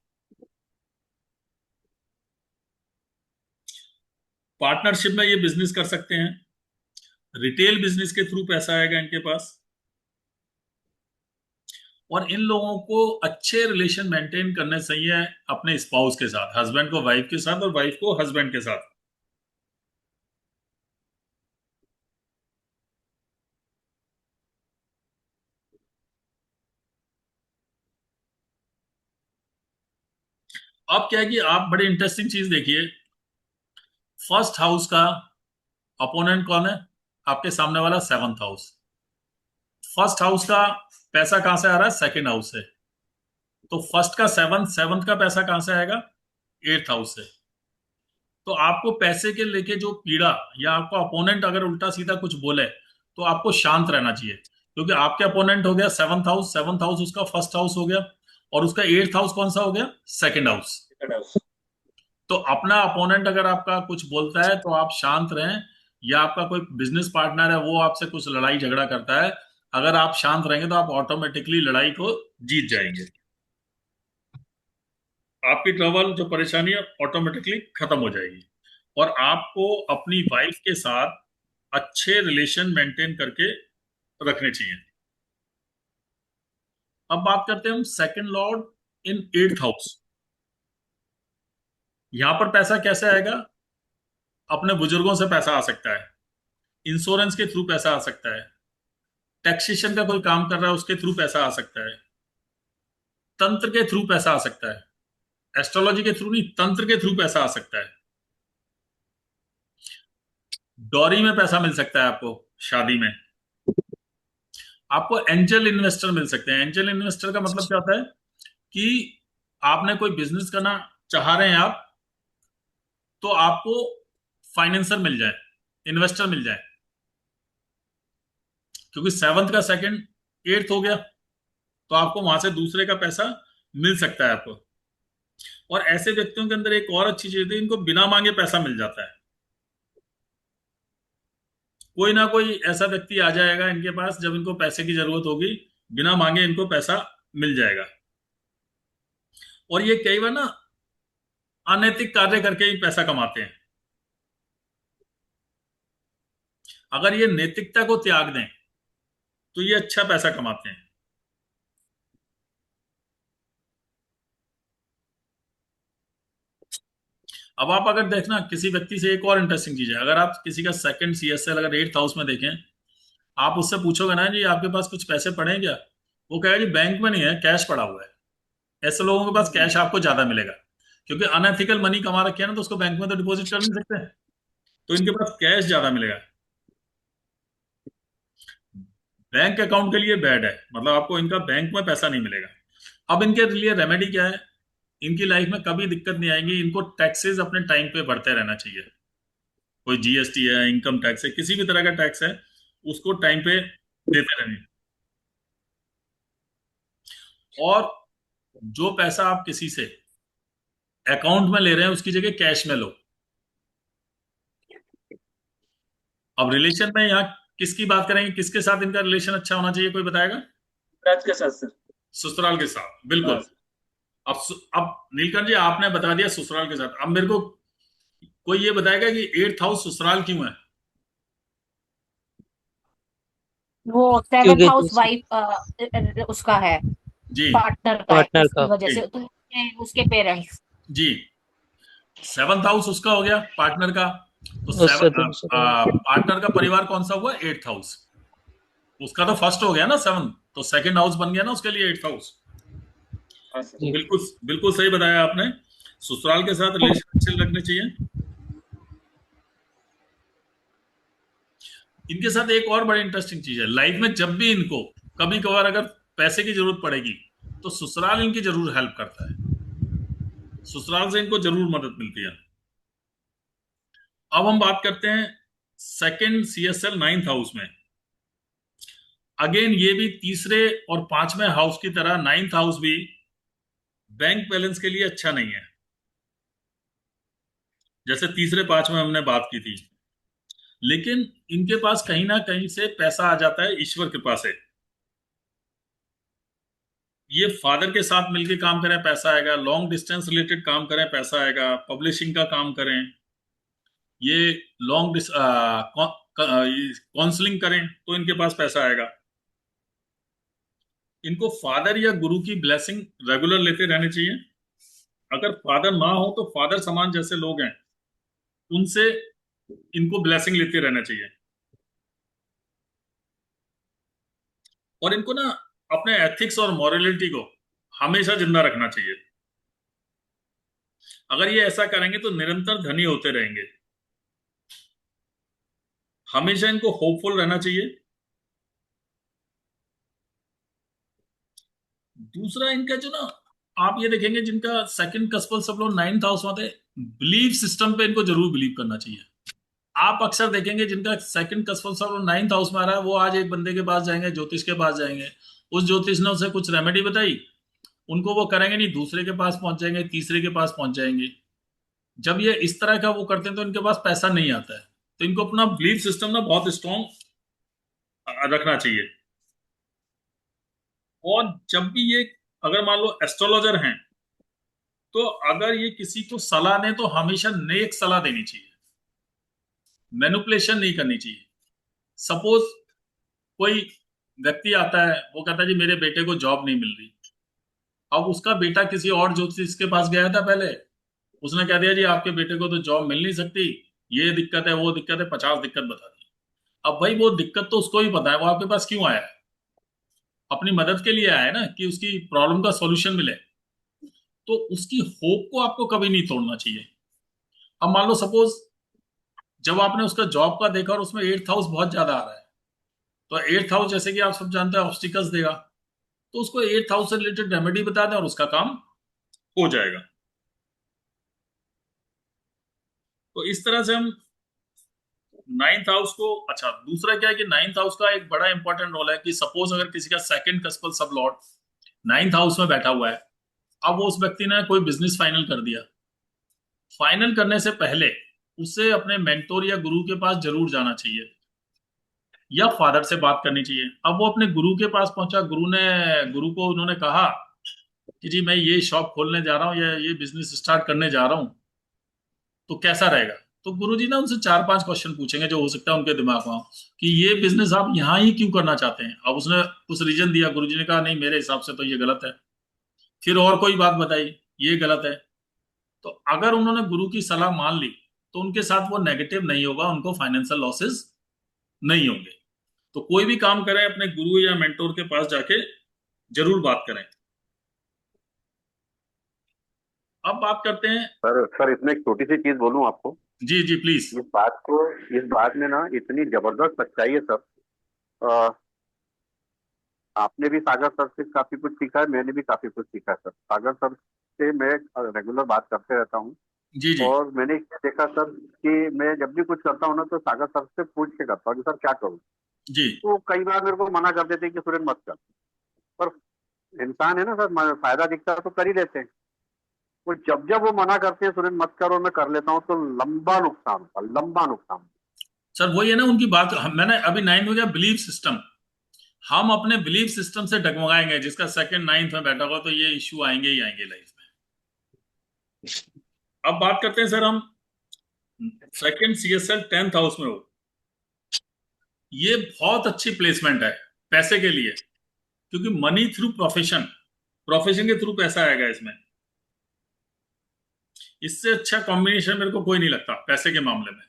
पार्टनरशिप में ये बिजनेस कर सकते हैं, रिटेल बिजनेस के थ्रू पैसा आएगा इनके पास। और इन लोगों को अच्छे रिलेशन मेंटेन करने चाहिए अपने स्पाउस के साथ, हस्बैंड को वाइफ के साथ और वाइफ को हस्बैंड के साथ। अब क्या है कि आप बड़े इंटरेस्टिंग चीज देखिए, 1st हाउस का अपोनेंट कौन है? आपके सामने वाला 7th हाउस। 1st हाउस का पैसा कहां से आ रहा है? 2nd हाउस से। तो फर्स्ट का सेवंथ, सेवंथ का पैसा कहां से आएगा? एट्थ हाउस से। तो आपको पैसे के लेके जो पीड़ा, या आपका अपोनेंट अगर उल्टा सीधा कुछ बोले, तो आपको शांत रहना चाहिए, क्योंकि आपके अपोनेंट हो गया सेवंथ हाउस, सेवंथ हाउस उसका फर्स्ट हाउस हो गया, और उसका एट्थ हाउस कौन सा हो गया? Second house. तो अपना अपोनेंट अगर आपका कुछ बोलता है तो आप शांत रहें, या आपका कोई बिजनेस पार्टनर है वो आपसे कुछ लड़ाई झगड़ा करता है, अगर आप शांत रहेंगे तो आप ऑटोमेटिकली लड़ाई को जीत जाएंगे। आपकी ट्रबल जो परेशानी है ऑटोमेटिकली खत्म हो जाएगी, और आपको अपनी वाइफ के साथ अच्छे रिलेशन मेंटेन करके रखने चाहिए। अब बात करते हैं हम second Lord in eighth house. यहां पर पैसा कैसे आएगा? अपने बुजुर्गों से पैसा आ सकता है, इंश्योरेंस के थ्रू पैसा आ सकता है, टैक्सेशन का कोई काम कर रहा है उसके थ्रू पैसा आ सकता है, तंत्र के थ्रू पैसा आ सकता है, एस्ट्रोलॉजी के थ्रू नहीं, तंत्र के थ्रू पैसा आ सकता है, डॉरी में पैसा मिल सकता है आपको, शादी में आपको एंजल इन्वेस्टर मिल सकते हैं। एंजल इन्वेस्टर का मतलब क्या होता है कि आपने कोई बिजनेस करना चाह रहे हैं आप, तो आपको फाइनेंसर मिल जाए, इन्वेस्टर मिल जाए, क्योंकि सेवंथ का सेकंड एट्थ हो गया, तो आपको वहां से दूसरे का पैसा मिल सकता है आपको। और ऐसे व्यक्तियों के अंदर एक और अच्छी चीज है, इनको बिना मांगे पैसा मिल जाता है। कोई ना कोई ऐसा व्यक्ति आ जाएगा इनके पास, जब इनको पैसे की जरूरत होगी, बिना मांगे इनको पैसा मिल जाएगा। और ये कई बार ना अनैतिक कार्य करके ही पैसा कमाते हैं। अगर ये नैतिकता को त्याग दें तो ये अच्छा पैसा कमाते हैं। अब आप अगर देखना किसी व्यक्ति से, एक और इंटरेस्टिंग चीज है, अगर आप किसी का सेकंड सीएसएल अगर एट्थ हाउस में देखें, आप उससे पूछोगे ना जी आपके पास कुछ पैसे पड़े हैं क्या, वो कहेगा जी बैंक में नहीं है, कैश पड़ा हुआ है। ऐसे लोगों के पास कैश आपको ज्यादा मिलेगा, क्योंकि अनएथिकल मनी कमा रखे है ना, तो उसको बैंक में तो डिपॉजिट कर नहीं सकते, तो इनके पास कैश ज्यादा मिलेगा। बैंक अकाउंट के लिए बैड है, मतलब आपको इनका बैंक में पैसा नहीं मिलेगा। अब इनके लिए रेमेडी क्या है? इनकी लाइफ में कभी दिक्कत नहीं आएगी, इनको टैक्सेस अपने टाइम पे भरते रहना चाहिए। कोई जीएसटी है, इनकम टैक्स है, किसी भी तरह का टैक्स है, उसको टाइम पे देते रहने। और जो पैसा आप किसी से अकाउंट में ले रहे हैं उसकी जगह कैश में लो। अब रिलेशन में यहाँ किसकी बात करेंगे, किसके साथ इनका रिलेशन अच्छा होना चाहिए, कोई बताएगा? राज के साथ सर। ससुराल के साथ, बिल्कुल। अब नीलकंठ जी आपने बता दिया ससुराल के साथ, अब मेरे को कोई ये बताएगा कि एट्थ हाउस ससुराल क्यों है? वो सेवंथ क्योंकि हाउस वाइफ उसका है, जी पार्टनर का है, पार्टनर इसकी का वजह से तो उसके पेरेंट्स। जी, सेवंथ हाउस उसका हो गया पार्टनर का, तो उससे सेवन तो पार्टनर का परिवार कौन सा हुआ? Eighth house. उसका तो फर्स्ट हो गया ना सेवन, तो सेकंड हाउस बन गया ना उसके लिए एट्थ हाउस। हाँ सर। तो बिल्कुल बिल्कुल सही बताया आपने, ससुराल के साथ रिलेशन अच्छे रखने चाहिए। इनके साथ एक और बड़ी इंटरेस्टिंग चीज है, लाइफ में जब भी इनको कभी कभार अगर पैसे की जरूरत पड़ेगी, तो ससुराल इनकी जरूर हेल्प करता है, ससुराल से इनको जरूर मदद मिलती है। अब हम बात करते हैं सेकंड सीएसएल नाइन्थ हाउस में। अगेन ये भी तीसरे और पांचवें हाउस की तरह नाइन्थ हाउस भी बैंक बैलेंस के लिए अच्छा नहीं है, जैसे तीसरे पांचवें हमने बात की थी। लेकिन इनके पास कहीं ना कहीं से पैसा आ जाता है ईश्वर कृपा से। ये फादर के साथ मिलके काम करें पैसा आएगा, लॉन्ग डिस्टेंस रिलेटेड काम करें पैसा आएगा, पब्लिशिंग का काम करें, ये लॉन्ग काउंसलिंग करें तो इनके पास पैसा आएगा। इनको फादर या गुरु की ब्लेसिंग रेगुलर लेते रहने चाहिए। अगर फादर ना हो तो फादर समान जैसे लोग हैं उनसे इनको ब्लेसिंग लेते रहना चाहिए। और इनको ना अपने एथिक्स और मॉरलिटी को हमेशा जिंदा रखना चाहिए। अगर ये ऐसा करेंगे तो निरंतर धनी होते रहेंगे। हमेशा इनको होपफुल रहना चाहिए। दूसरा इनका जो ना आप ये देखेंगे जिनका सेकंड कस्पल सब लोग 9th हाउस में थे, बिलीफ सिस्टम पे इनको जरूर बिलीव करना चाहिए। आप अक्सर देखेंगे जिनका सेकंड कस्पल सब लोग 9th हाउस में आ रहा है, वो आज एक बंदे के पास जाएंगे, ज्योतिष के पास जाएंगे, उस ज्योतिष ने उसे कुछ रेमेडी बताई, उनको वो करेंगे नहीं, दूसरे के पास पहुंच जाएंगे, तीसरे के पास पहुंच जाएंगे। जब ये इस तरह का वो करते हैं तो इनके पास पैसा नहीं आता है। तो इनको अपना बिलीफ सिस्टम ना बहुत स्ट्रॉन्ग रखना चाहिए। और जब भी ये अगर मान लो एस्ट्रोलॉजर हैं, तो अगर ये किसी को सलाह दें तो हमेशा नेक सलाह देनी चाहिए, मैनिपुलेशन नहीं करनी चाहिए। सपोज कोई व्यक्ति आता है, वो कहता है जी मेरे बेटे को जॉब नहीं मिल रही। अब उसका बेटा किसी और ज्योतिष के पास गया था पहले, उसने कह दिया जी आपके बेटे को तो जॉब मिल नहीं सकती, ये दिक्कत है वो दिक्कत है, 50 दिक्कत बता दी। अब भाई वो दिक्कत तो उसको ही पता है, वो आपके पास क्यों आया है? अपनी मदद के लिए आया है ना, कि उसकी प्रॉब्लम का सॉल्यूशन मिले। तो उसकी होप को आपको कभी नहीं तोड़ना चाहिए। अब मान लो सपोज जब आपने उसका जॉब का देखा और उसमें 8th हाउस बहुत ज्यादा आ रहा है, तो 8th हाउस जैसे कि आप सब जानते हैं ऑब्स्टिकल्स देगा, तो उसको 8th हाउस से रिलेटेड रेमेडी बता दें और उसका काम हो जाएगा। तो इस तरह से हम 9th हाउस को, अच्छा दूसरा क्या है कि 9th हाउस का एक बड़ा इंपॉर्टेंट रोल है कि सपोज अगर किसी का सेकंड कस्पल सब लॉर्ड 9th हाउस में बैठा हुआ है, अब वो उस व्यक्ति ने कोई बिजनेस फाइनल कर दिया, फाइनल करने से पहले उसे अपने मेंटोर या गुरु के पास जरूर जाना चाहिए, या फादर से बात करनी चाहिए। अब वो अपने गुरु के पास पहुंचा, गुरु को उन्होंने कहा कि जी मैं ये शॉप खोलने जा रहा हूँ या ये बिजनेस स्टार्ट करने जा रहा हूँ, तो कैसा रहेगा? तो गुरुजी ना उनसे 4-5 क्वेश्चन पूछेंगे जो हो सकता है उनके दिमाग में हो, कि ये बिजनेस आप यहाँ ही क्यों करना चाहते हैं। अब उसने कुछ रीजन दिया, गुरुजी ने कहा नहीं मेरे हिसाब से तो ये गलत है। फिर और कोई बात बताई, ये गलत है। तो अगर उन्होंने गुरु की सलाह मान ली तो उनके साथ वो नेगेटिव नहीं होगा, उनको फाइनेंशियल लॉसेस नहीं होंगे। तो कोई भी काम करें अपने गुरु या मेंटोर के पास जाके जरूर बात करें। अब बात करते हैं। सर इसमें एक छोटी सी चीज बोलूं आपको। जी जी प्लीज। इस बात में ना इतनी जबरदस्त सच्चाई है सर। अ, आपने भी सागर सर से काफी कुछ सीखा है, मैंने भी काफी कुछ सीखा है सर। सागर सर से मैं रेगुलर बात करते रहता हूँ। जी जी और मैंने क्या देखा सर कि मैं जब भी कुछ करता हूँ ना तो सागर सर से पूछ के करता हूँ कि सर क्या करूँ। जी तो कई बार मेरे को मना कर देते हैं कि सुरेन मत कर, पर इंसान है ना सर, फायदा दिखता है तो कर ही लेते हैं। वो जब जब वो मना करते हैं सुरेन मत करो, मैं कर लेता हूँ, तो लंबा नुकसान होता, लंबा नुकसान। सर वही है ना उनकी बात। मैंने अभी 9th हो गया बिलीफ सिस्टम, हम अपने बिलीफ सिस्टम से डगमगाएंगे। जिसका सेकंड 9th में बैठा हुआ तो ये इश्यू आएंगे ही आएंगे लाइफ में। अब बात करते हैं सर हम सेकंड सीएसएल 10th हाउस में हो, ये बहुत अच्छी प्लेसमेंट है पैसे के लिए, क्योंकि मनी थ्रू प्रोफेशन, प्रोफेशन के थ्रू पैसा आएगा इसमें। इससे अच्छा कॉम्बिनेशन मेरे को कोई नहीं लगता पैसे के मामले में,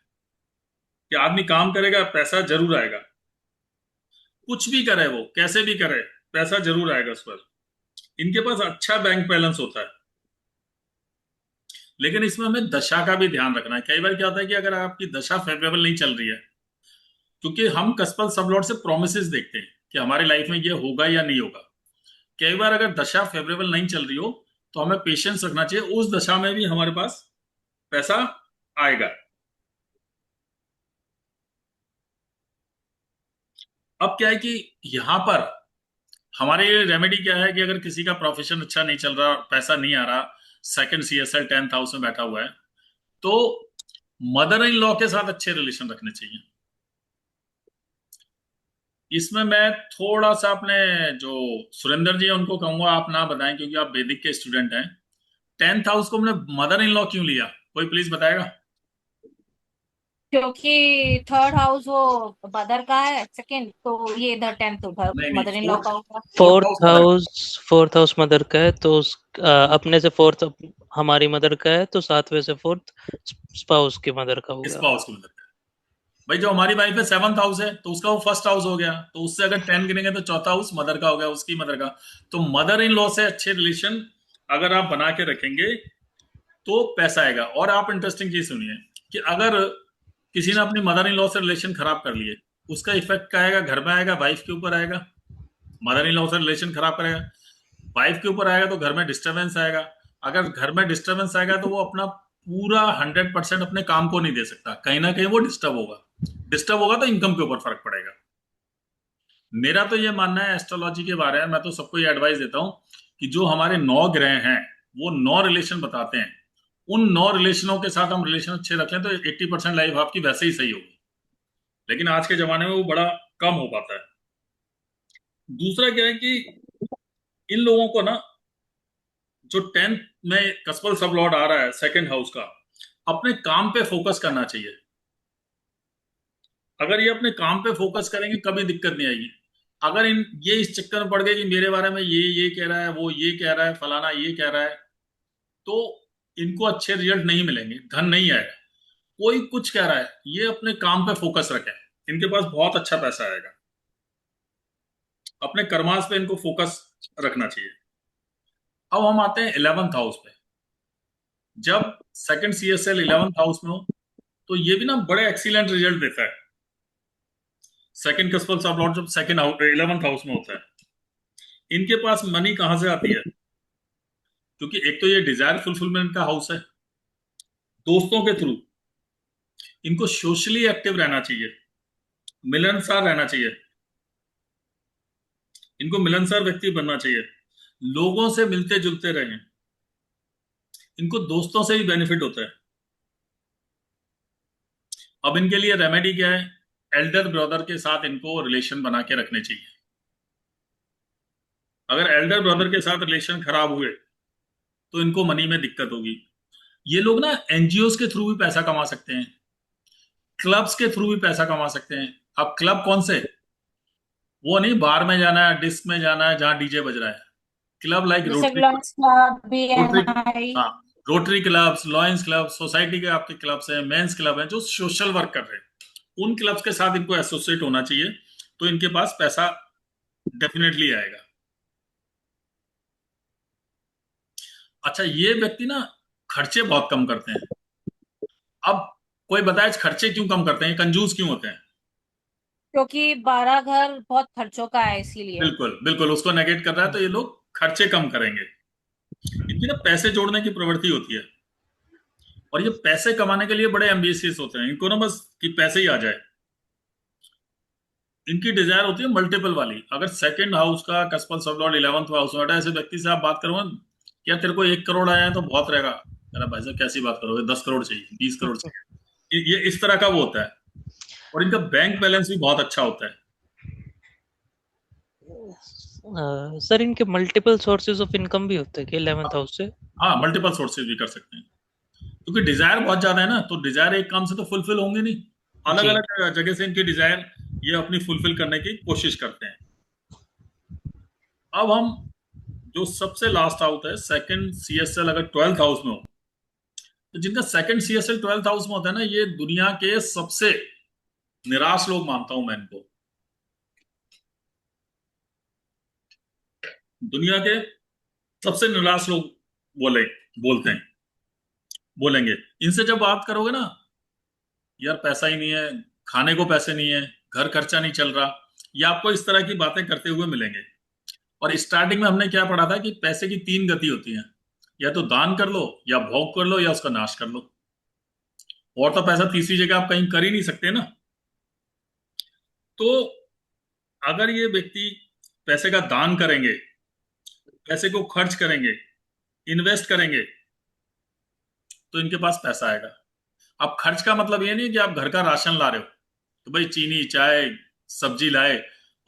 कि आदमी काम करेगा पैसा जरूर आएगा, कुछ भी करे वो कैसे भी करे पैसा जरूर आएगा उस पर। इनके पास अच्छा बैंक बैलेंस होता है, लेकिन इसमें हमें दशा का भी ध्यान रखना है। कई बार क्या होता है कि अगर आपकी दशा फेवरेबल नहीं चल रही है, क्योंकि हम कस्पल सबलॉर्ड से प्रोमिसेस देखते हैं कि हमारी लाइफ में ये होगा या नहीं होगा। कई बार अगर दशा फेवरेबल नहीं चल रही हो तो हमें पेशेंस रखना चाहिए, उस दशा में भी हमारे पास पैसा आएगा। अब क्या है कि यहां पर हमारे रेमेडी क्या है कि अगर किसी का प्रोफेशन अच्छा नहीं चल रहा, पैसा नहीं आ रहा, सेकंड सीएसएल 10th हाउस में बैठा हुआ है, तो मदर इन लॉ के साथ अच्छे रिलेशन रखने चाहिए। इसमें मैं थोड़ा सा अपने जो सुरेंद्र जी है उनको कहूंगा आप ना बताएं, क्योंकि आप वैदिक के स्टूडेंट हैं। 10th हाउस को हमने मदर इन लॉ क्यों लिया, कोई प्लीज बताएगा? क्योंकि थर्ड हाउस वो मदर का है, सेकंड तो ये इधर 10th उधर नहीं नहीं, मदर इन लॉ का होगा। फोर्थ हाउस मदर का है, तो अपने से फोर्थ हमारी मदर का है, तो 7वें से फोर्थ स्पाउस की मदर का होगा। स्पाउस की मदर का। भाई जो हमारी वाइफ है 7th हाउस है, तो उसका वो फर्स्ट हाउस हो गया, तो उससे अगर 10 गिनेंगे तो चौथा हाउस मदर का हो गया, उसकी मदर का। तो मदर इन लॉ से अच्छे रिलेशन अगर आप बना के रखेंगे तो पैसा आएगा। और आप इंटरेस्टिंग चीज सुनिए कि अगर किसी ने अपनी मदर इन लॉ से रिलेशन खराब कर लिए, उसका इफेक्ट क्या आएगा? घर में आएगा, वाइफ के ऊपर आएगा। मदर इन लॉ से रिलेशन खराब करेगा, वाइफ के ऊपर आएगा तो घर में डिस्टरबेंस आएगा। अगर घर में डिस्टरबेंस आएगा तो वो अपना पूरा 100% अपने काम को नहीं दे सकता, कहीं ना कहीं वो डिस्टर्ब होगा। डिस्टर्ब होगा तो इनकम के ऊपर फर्क पड़ेगा। मेरा तो ये मानना है एस्ट्रोलॉजी के बारे में, मैं तो सबको ये एडवाइस देता हूं कि जो हमारे 9 ग्रह हैं वो 9 रिलेशन बताते हैं, उन 9 रिलेशनों के साथ हम रिलेशन अच्छे रख लें तो 80% लाइफ आपकी वैसे ही सही होगी। लेकिन आज के जमाने में वो बड़ा कम हो पाता है। दूसरा क्या है कि इन लोगों को ना, जो 10th में कस्पल सब लॉर्ड आ रहा है सेकंड हाउस का, अपने काम पे फोकस करना चाहिए। अगर ये अपने काम पे फोकस करेंगे कभी दिक्कत नहीं आएगी। अगर ये इस चक्कर में पड़ गए कि मेरे बारे में ये कह रहा है, वो ये कह रहा है, फलाना ये कह रहा है, तो इनको अच्छे रिजल्ट नहीं मिलेंगे, धन नहीं आएगा। कोई कुछ कह रहा है, ये अपने काम पे फोकस रखें, इनके पास बहुत अच्छा पैसा आएगा। अपने कर्मास पे इनको फोकस रखना चाहिए। अब हम आते हैं 11th हाउस पे। जब सेकंड CSL 11th हाउस में हो तो ये भी ना बड़े एक्सीलेंट रिजल्ट देता है। सेकंड कस्पल सब लॉर्ड जब सेकंड 11th हाउस में होता है, इनके पास मनी कहां से आती है? क्योंकि एक तो ये डिजायर फुलफिलमेंट का हाउस है, दोस्तों के थ्रू इनको सोशली एक्टिव रहना चाहिए, मिलनसार रहना चाहिए, इनको मिलनसार व्यक्ति बनना चाहिए, लोगों से मिलते जुलते रहें। इनको दोस्तों से भी बेनिफिट होता है। अब इनके लिए रेमेडी क्या है? एल्डर ब्रदर के साथ इनको रिलेशन बना के रखने चाहिए। अगर एल्डर ब्रदर के साथ रिलेशन खराब हुए तो इनको मनी में दिक्कत होगी। ये लोग ना NGOs के थ्रू भी पैसा कमा सकते हैं, क्लब्स के थ्रू भी पैसा कमा सकते हैं। अब क्लब कौन से? वो नहीं बार में जाना है, डिस्क में जाना है जहां डीजे बज रहा है। क्लब लाइक जैसे rotary, gloves club, rotary, BNI। हाँ, rotary clubs, lions club, society के आपके क्लब्स हैं, मेंस क्लब हैं जो सोशल वर्क कर रहे हैं, उन क्लब्स के साथ इनको एसोसिएट होना चाहिए, तो इनके पास पैसा डेफिनेटली आएगा। अच्छा, ये व्यक्ति ना खर्चे बहुत कम करते हैं। अब कोई बताए खर्चे क्यों कम करते हैं, कंजूस क्यों होते हैं? क्योंकि 12 घर बहुत खर्चों का है, इसीलिए। बिल्कुल बिल्कुल, उसको नेगेट कर रहा है, तो ये लोग खर्चे कम करेंगे। इनकी ना पैसे जोड़ने की प्रवृत्ति होती है, और ये पैसे कमाने के लिए बड़े एम्बिशियस होते हैं। इनको ना बस कि पैसे ही आ जाए। इनकी डिजायर होती है मल्टीपल वाली। अगर सेकंड हाउस का कस्पल सब लॉर्ड 11th हाउस में, ऐसे व्यक्ति से आप बात करो, क्या तेरे को 1 करोड़ आया है तो बहुत रहेगा? मेरा भाई साहब कैसी बात करोगे, 10 करोड़ चाहिए, 20 करोड़ चाहिए। ये इस तरह का वो होता है। और इनका बैंक बैलेंस भी बहुत अच्छा होता है। सर इनके मल्टीपल सोर्सेज ऑफ इनकम भी होते हैं कि 11th हाउस से? हाँ, मल्टीपल सोर्सेज भी कर सकते हैं, क्योंकि डिजायर बहुत ज्यादा है ना, तो डिजायर एक काम से तो फुलफिल होंगे नहीं, अलग अलग जगह से इनकी डिजायर ये अपनी फुलफिल करने की कोशिश करते हैं। अब हम जो सबसे लास्ट हाउस है सेकंड CSL, अगर 12th हाउस में हो, तो जिनका सेकंड CSL 12th हाउस में होता है ना, ये दुनिया के सबसे निराश लोग मानता हूं मैं इनको। दुनिया के सबसे निराश लोग बोलते हैं, बोलेंगे। इनसे जब बात करोगे ना, यार पैसा ही नहीं है, खाने को पैसे नहीं है, घर खर्चा नहीं चल रहा, ये आपको इस तरह की बातें करते हुए मिलेंगे। और स्टार्टिंग में हमने क्या पढ़ा था कि पैसे की 3 गति होती है, या तो दान कर लो, या भोग कर लो, या उसका नाश कर लो। और तो पैसा तीसरी जगह आप कहीं कर ही नहीं सकते ना। तो अगर ये व्यक्ति पैसे का दान करेंगे, पैसे को खर्च करेंगे, इन्वेस्ट करेंगे, तो इनके पास पैसा आएगा। अब खर्च का मतलब ये नहीं कि आप घर का राशन ला रहे हो तो भाई चीनी, चाय, सब्जी लाए,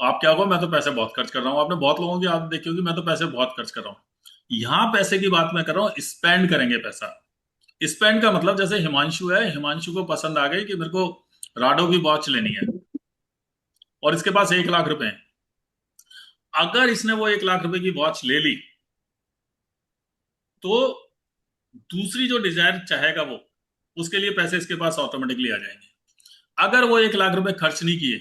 आप क्या कहो मैं तो पैसे बहुत खर्च कर रहा हूं। आपने बहुत लोगों की आदत देखी होगी, मैं तो पैसे बहुत खर्च कर रहा हूं। यहां पैसे की बात मैं कर रहा हूं, स्पेंड करेंगे पैसा। स्पेंड का मतलब जैसे हिमांशु है, हिमांशु को पसंद आ गई कि मेरे को राडो की वॉच लेनी है, और इसके पास 1 लाख रुपए हैं। अगर इसने वो 1 लाख रुपए की वॉच ले ली, तो दूसरी जो डिजायर चाहेगा वो, उसके लिए पैसे इसके पास ऑटोमेटिकली आ जाएंगे। अगर वो 1 लाख रुपए खर्च नहीं किए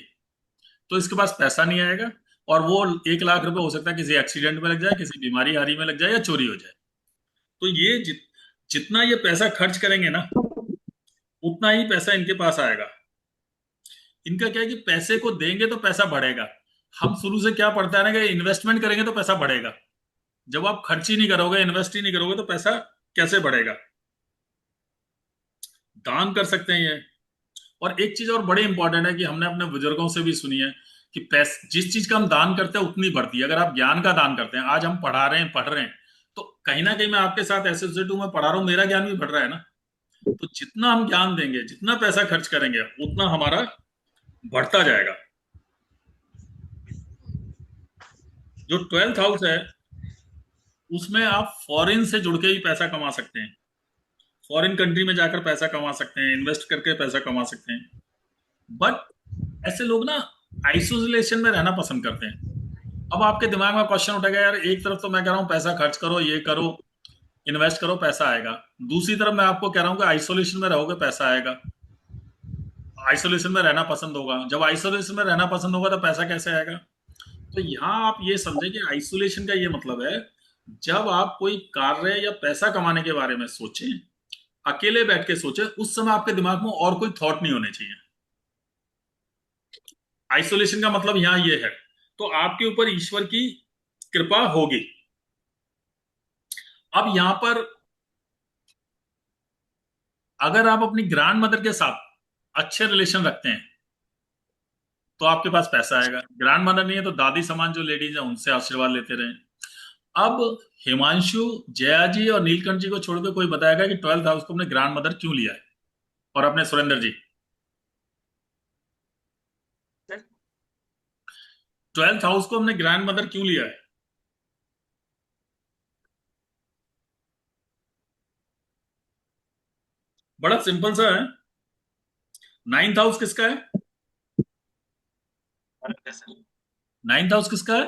तो इसके पास पैसा नहीं आएगा, और वो 1 लाख रुपए हो सकता है किसी एक्सीडेंट में लग जाए, किसी बीमारी हारी में लग जाए, या चोरी हो जाए। तो ये जितना ये पैसा खर्च करेंगे ना, उतना ही पैसा इनके पास आएगा। इनका क्या है कि पैसे को देंगे तो पैसा बढ़ेगा। हम शुरू से क्या पढ़ते हैं ना कि इन्वेस्टमेंट करेंगे तो पैसा बढ़ेगा। जब आप खर्च ही नहीं करोगे, इन्वेस्ट ही नहीं करोगे, तो पैसा कैसे बढ़ेगा? दान कर सकते हैं ये। और एक चीज और बड़ी इंपॉर्टेंट है कि हमने अपने बुजुर्गों से भी सुनी है कि पैसे, जिस चीज का हम दान करते हैं उतनी बढ़ती है। अगर आप ज्ञान का दान करते हैं, आज हम पढ़ा रहे हैं, पढ़ रहे हैं, तो कहीं ना कहीं मैं आपके साथ एसोसिएट हूं, मैं पढ़ा रहा हूं, मेरा ज्ञान भी बढ़ रहा है ना। तो जितना हम ज्ञान देंगे, जितना पैसा खर्च करेंगे, उतना हमारा बढ़ता जाएगा। जो 12th हाउस है, उसमें आप फॉरेन से जुड़ के ही पैसा कमा सकते हैं। फॉरेन कंट्री में जाकर पैसा कमा सकते हैं, इन्वेस्ट करके पैसा कमा सकते हैं। बट ऐसे लोग ना आइसोलेशन में रहना पसंद करते हैं। अब आपके दिमाग में क्वेश्चन उठेगा, यार एक तरफ तो मैं कह रहा हूं पैसा खर्च करो, ये करो, इन्वेस्ट करो, पैसा आएगा। दूसरी तरफ मैं आपको कह रहा हूं कि आइसोलेशन में रहोगे, पैसा आएगा। आइसोलेशन में रहना पसंद होगा। जब आइसोलेशन में रहना पसंद होगा तो पैसा कैसे आएगा? तो यहां आप ये समझें कि आइसोलेशन का ये मतलब है, जब आप कोई कार्य या पैसा कमाने के बारे में सोचें, अकेले बैठ के सोचें, उस समय आपके दिमाग में और कोई थॉट नहीं होने चाहिए। आइसोलेशन का मतलब यहां ये है। तो आपके ऊपर ईश्वर की कृपा होगी। अब यहां पर अगर आप अपनी ग्रैंड मदर के साथ अच्छे रिलेशन रखते हैं तो आपके पास पैसा आएगा। ग्रैंड मदर नहीं है तो दादी समान जो लेडीज है, उनसे आशीर्वाद लेते रहें। अब हिमांशु, जया जी और नीलकंठ जी को छोड़कर कोई बताएगा कि 12th हाउस को अपने ग्रैंड मदर क्यों लिया है? और अपने सुरेंद्र जी, 12th हाउस को हमने ग्रैंड मदर क्यों लिया है? बड़ा सिंपल सा है। 9th हाउस किसका है? 9th हाउस किसका है?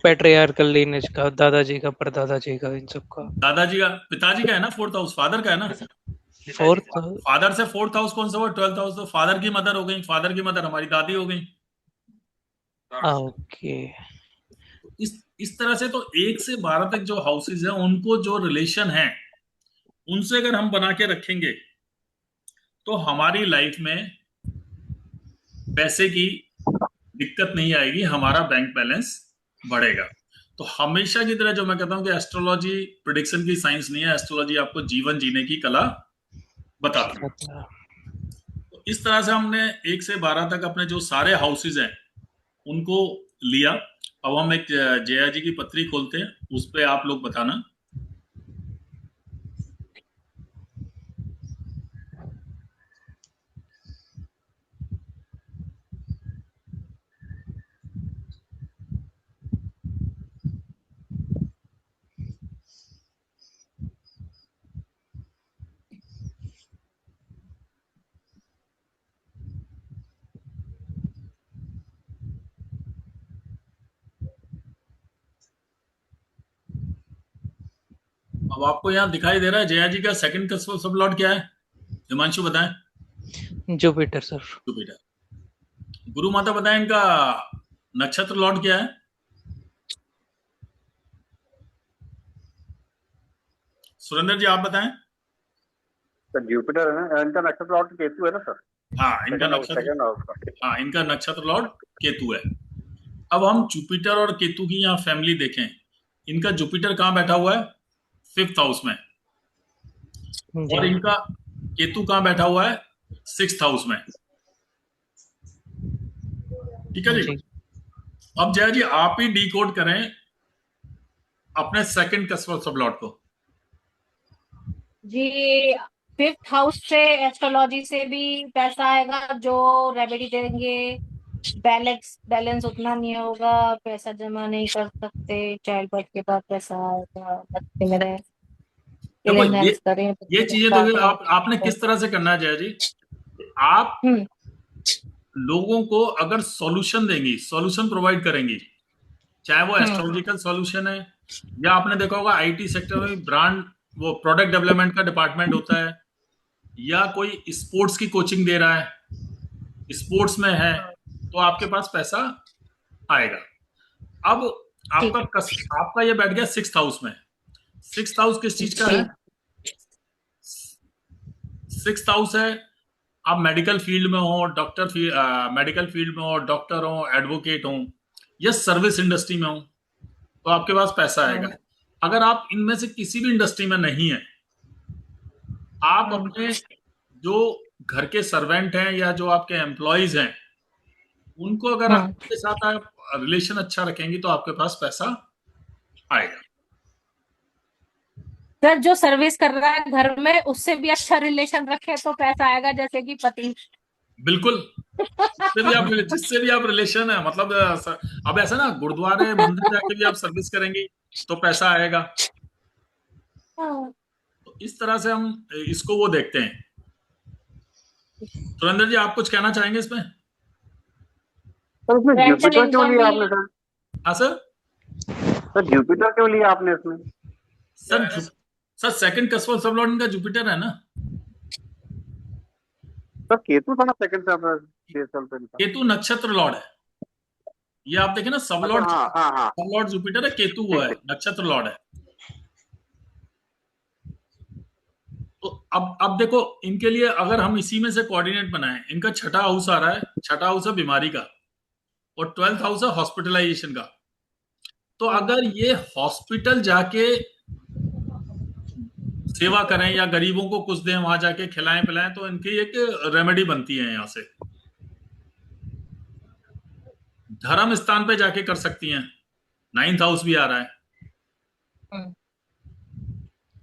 पैट्रियार्कल लीनेज का, दादाजी का, परदादाजी का, इन सब का। दादाजी का, पिताजी का है ना। 4th हाउस फादर का है ना। फोर्थ। फादर से 4th हाउस कौन सा हुआ? 12th house. तो फादर की मदर हो गई, फादर की मदर हमारी दादी हो गई। ओके। इस तरह से तो 1 से 12 तक जो हाउसेज हैं, उनको जो रिलेशन है, उनसे अगर हम बना के रखेंगे तो हमारी लाइफ में पैसे की दिक्कत नहीं आएगी, हमारा बैंक बैलेंस बढ़ेगा। तो हमेशा की तरह जो मैं कहता हूं कि एस्ट्रोलॉजी प्रिडिक्शन की साइंस नहीं है, एस्ट्रोलॉजी आपको जीवन जीने की कला बताती है। तो इस तरह से हमने 1 से 12 तक अपने जो सारे हाउसेज हैं उनको लिया। अब हम एक जया जी की पत्री खोलते हैं, उस पर आप लोग बताना। अब आपको यहाँ दिखाई दे रहा है जया जी का सेकंड का सब लॉर्ड क्या है? हिमांशु बताएं। Jupiter sir. जुपिटर। गुरु माता बताएं इनका नक्षत्र लॉर्ड क्या है? सुरेंद्र जी आप बताएं। सर जुपिटर है ना, इनका नक्षत्र लॉर्ड केतु है ना सर। हाँ, इनका नक्षत्र, सेकंड हाउस का। हाँ, इनका नक्षत्र लॉर्ड केतु है। अब हम जुपिटर और केतु की यहाँ फैमिली देखें। इनका जुपिटर कहाँ बैठा हुआ है? 5th हाउस में। और इनका केतु कहाँ बैठा हुआ है? 6th हाउस में। ठीक है जी। अब जया जी आप ही डिकोड करें अपने सेकंड का सब लॉर्ड को। जी 5th हाउस से एस्ट्रोलॉजी से भी पैसा आएगा, जो रेमेडी देंगे। बैलेंस उतना नहीं होगा, पैसा जमा नहीं कर सकते, चाइल्ड बर्थ के बाद पैसा आएगा, बच्चे मेरे देखो इलनेस करें ये चीजें तो आपने किस तरह से करना है जया जी? आप लोगों को अगर सॉल्यूशन देंगी, सॉल्यूशन प्रोवाइड करेंगी, चाहे वो एस्ट्रोलॉजिकल सॉल्यूशन है, या आपने देखा होगा आईटी सेक्टर में ब्रांड वो प्रोडक्ट डेवलपमेंट का डिपार्टमेंट होता है, या कोई स्पोर्ट्स की कोचिंग दे रहा है, स्पोर्ट्स में है, तो आपके पास पैसा आएगा। अब आपका ये बैठ गया 6th हाउस में। 6th हाउस किस चीज का है? 6th हाउस है, आप मेडिकल फील्ड में हो, मेडिकल फील्ड में हो, डॉक्टर हो, एडवोकेट हो, या सर्विस इंडस्ट्री में हो, तो आपके पास पैसा आएगा। अगर आप इनमें से किसी भी इंडस्ट्री में नहीं है, आप अपने जो घर के सर्वेंट हैं या जो आपके एम्प्लॉयज हैं, उनको अगर आपके साथ आप रिलेशन अच्छा रखेंगे तो आपके पास पैसा आएगा। सर जो सर्विस कर रहा है घर में उससे भी अच्छा रिलेशन रखे तो पैसा आएगा, जैसे कि पति। बिल्कुल, जिससे भी आप रिलेशन है, मतलब अब ऐसा ना, गुरुद्वारे मंदिर जाके भी आप सर्विस करेंगी तो पैसा आएगा। तो इस तरह से हम इसको वो देखते हैं। सुरेंद्र जी, आप कुछ कहना चाहेंगे इसमें? सर इसमें रेंटल जुपिटर क्यों इनकम लिया भी। आपने सर? हाँ सर। सर जुपिटर क्यों लिया आपने इसमें? सर सर सेकंड कस्बल सबलॉर्ड इनका जुपिटर है ना। सर केतु था ना सेकंड पे इनका। केतु नक्षत्र लॉर्ड है। ये आप देखें ना, अच्छा, सबलॉर्ड हाँ हाँ हाँ, सबलॉर्ड जुपिटर है, केतु वो ठीक है, ठीक। नक्षत्र लॉर्ड है। तो अब देखो, इनके लिए अगर हम इसी में से कोऑर्डिनेट बनाएं, इनका छठा हाउस आ रहा है, छठा हाउस है बीमारी का, और 12th हाउस है हॉस्पिटलाइजेशन का। तो अगर ये हॉस्पिटल जाके सेवा करें या गरीबों को कुछ दें, वहां जाके खिलाएं पिलाएं, तो इनकी एक रेमेडी बनती है यहां से। धर्म स्थान पे जाके कर सकती हैं। 9th हाउस भी आ रहा है।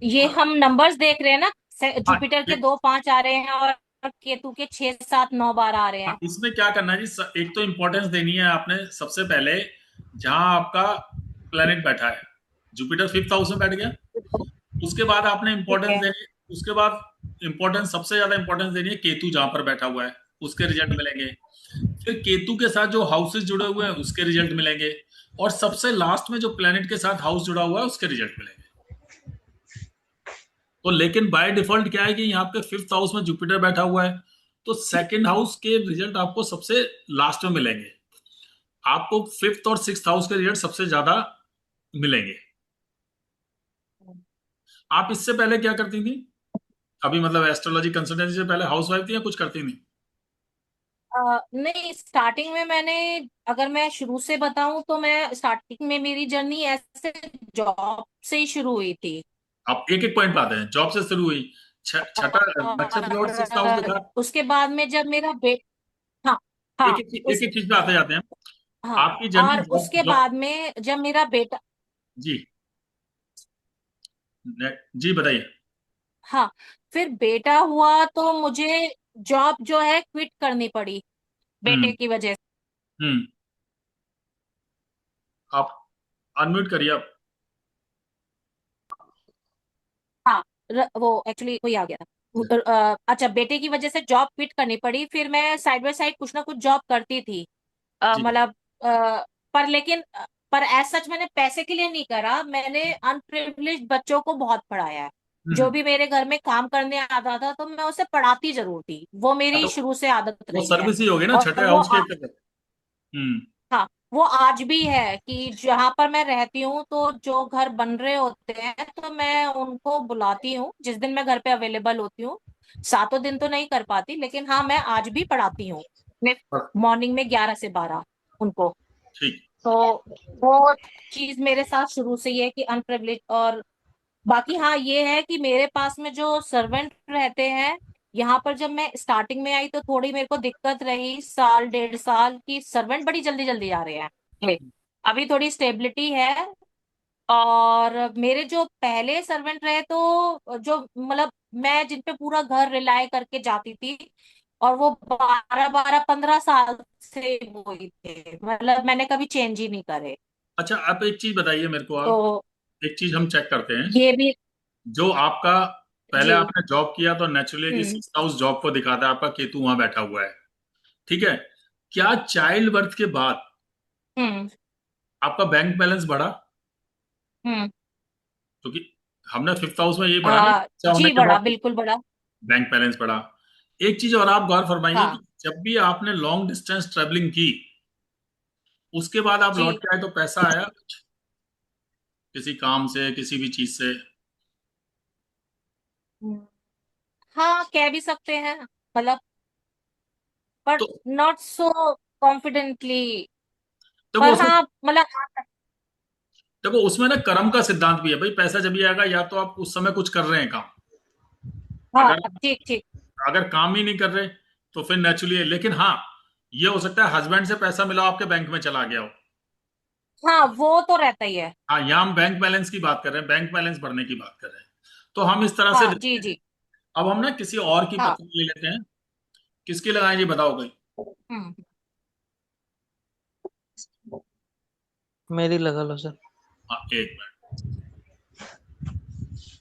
ये हम नंबर्स देख रहे हैं ना, हाँ, जुपिटर के 2 5 आ रहे हैं और केतु के 6 7 9 बार आ रहे हाँ, हैं। इसमें क्या करना है जी, एक तो इंपॉर्टेंस देनी है आपने सबसे पहले, जहां आपका प्लेनेट बैठा है। जुपिटर 5th हाउस में बैठ गया, उसके बाद आपने ठीक इंपॉर्टेंस है। देनी, उसके बाद इंपॉर्टेंस, सबसे ज्यादा इंपॉर्टेंस देनी है केतु जहां पर बैठा हुआ है, उसके रिजल्ट मिलेंगे। फिर केतु के साथ जो हाउसेस जुड़े हुए हैं उसके रिजल्ट मिलेंगे, और सबसे लास्ट में जो प्लेनेट के साथ हाउस जुड़ा हुआ है उसके रिजल्ट मिलेंगे। तो लेकिन बाय डिफॉल्ट क्या है कि यहाँ पे 5th हाउस में जुपिटर बैठा हुआ है, तो सेकंड हाउस के रिजल्ट आपको सबसे लास्ट में मिलेंगे। आपको 5th और 6th हाउस के रिजल्ट सबसे ज्यादा मिलेंगे। आप इससे पहले क्या करती थी? अभी मतलब एस्ट्रोलॉजी कंसल्टेंसी से पहले हाउस वाइफ थी या कुछ करती थी? नहीं, स्टार्टिंग में मैंने, अगर मैं शुरू से बताऊं तो मैं स्टार्टिंग में मेरी जर्नी ऐसे जॉब से ही शुरू हुई थी। आप एक एक पॉइंट पे आते हैं। जॉब से शुरू हुई, छठा नक्षत्र लॉर्ड 6th हाउस और दिखा। उसके बाद में जब मेरा हाँ हाँ एक एक चीज पे आते जाते हैं। हाँ, आपकी जर्नी और जॉब उसके जॉब बाद में जब मेरा बेटा, जी, जी बताइए। हाँ, फिर बेटा हुआ तो मुझे जॉब जो है क्विट करनी पड़ी बेटे हम्म की वजह से। हम्म आप अनम्यूट करिए आप। हाँ, वो एक्चुअली कोई आ गया था। अच्छा, बेटे की वजह से जॉब क्विट करनी पड़ी। फिर मैं साइड बाय साइड कुछ ना कुछ जॉब करती थी, जी। मतलब पर लेकिन पर एज सच मैंने पैसे के लिए नहीं करा, मैंने अनप्रिविलेज्ड बच्चों को बहुत पढ़ाया है। जो हम्म भी मेरे घर में काम करने आता था तो मैं उसे पढ़ाती जरूर थी, वो हाँ, मेरी तो शुरू से आदत वो रही है। सर्विस ही होगी ना छठे और हाउस के तहत। हम्म हाँ, वो आज भी है कि जहां पर मैं रहती हूँ तो जो घर बन रहे होते हैं तो मैं उनको बुलाती हूँ जिस दिन मैं घर पे अवेलेबल होती हूँ। सातों दिन तो नहीं कर पाती, लेकिन हाँ, मैं आज भी पढ़ाती हूँ हाँ, मॉर्निंग में 11 से 12 उनको। ठीक। तो वो चीज मेरे साथ शुरू से ही है कि अनप्रिविलेज। और बाकी हाँ, ये है कि मेरे पास में जो सर्वेंट रहते हैं, यहाँ पर जब मैं स्टार्टिंग में आई तो थोड़ी मेरे को दिक्कत रही, 1 1.5 साल की सर्वेंट बड़ी जल्दी जल्दी आ रहे हैं। अभी थोड़ी स्टेबिलिटी है। और मेरे जो पहले सर्वेंट रहे तो जो मतलब मैं जिन पे पूरा घर रिलाय करके जाती थी, और वो 12 12 15 साल से वही थे, मतलब मैंने कभी चेंज ही नहीं करे। अच्छा, आप एक चीज बताइए मेरे को, आप तो एक चीज हम चेक करते हैं। ये भी। जो आपका पहले जी। आपने जॉब किया तो नेचुरली कि हम्म 6th हाउस जॉब को दिखाता है, आपका केतु वहां बैठा हुआ है। ठीक है। क्या चाइल्ड बर्थ के बाद हम्म आपका बैंक बैलेंस बढ़ा? हम्म क्योंकि हमने 5th हाउस में ये पढ़ा ना, बच्चा होने जी, के बड़ा, बाद बिल्कुल बड़ा। बैंक बैलेंस बढ़ा। एक चीज और आप गौर फरमाइए कि हाँ जब भी आपने लॉन्ग डिस्टेंस ट्रेवलिंग की, उसके बाद आप लौट जी। के आए तो पैसा आया कुछ, किसी काम से, किसी भी चीज से? हम्म, हाँ, कह भी सकते हैं, मतलब, बट तो नॉट सो कॉन्फिडेंटली। तो वो पर सब हाँ, मतलब देखो उसमें ना कर्म का सिद्धांत भी है भाई, पैसा जब भी आएगा या तो आप उस समय कुछ कर रहे हैं काम, हाँ अगर ठीक ठीक। अगर काम ही नहीं कर रहे तो फिर नेचुरली है। लेकिन हाँ, ये हो सकता है हस्बैंड से पैसा मिला आपके बैंक में चला गया हो। हाँ वो तो रहता ही है। हाँ, यहाँ हम बैंक बैलेंस की बात कर रहे हैं, बैंक बैलेंस भरने की बात कर रहे हैं। तो हम इस तरह से हाँ देखते जी हैं। जी। अब हम ना किसी और की हाँ। पत्नी ले लेते हैं। किसकी लगाएं जी, बताओ कोई। हम्म। मेरी लगा लो सर। हाँ, एक मिनट।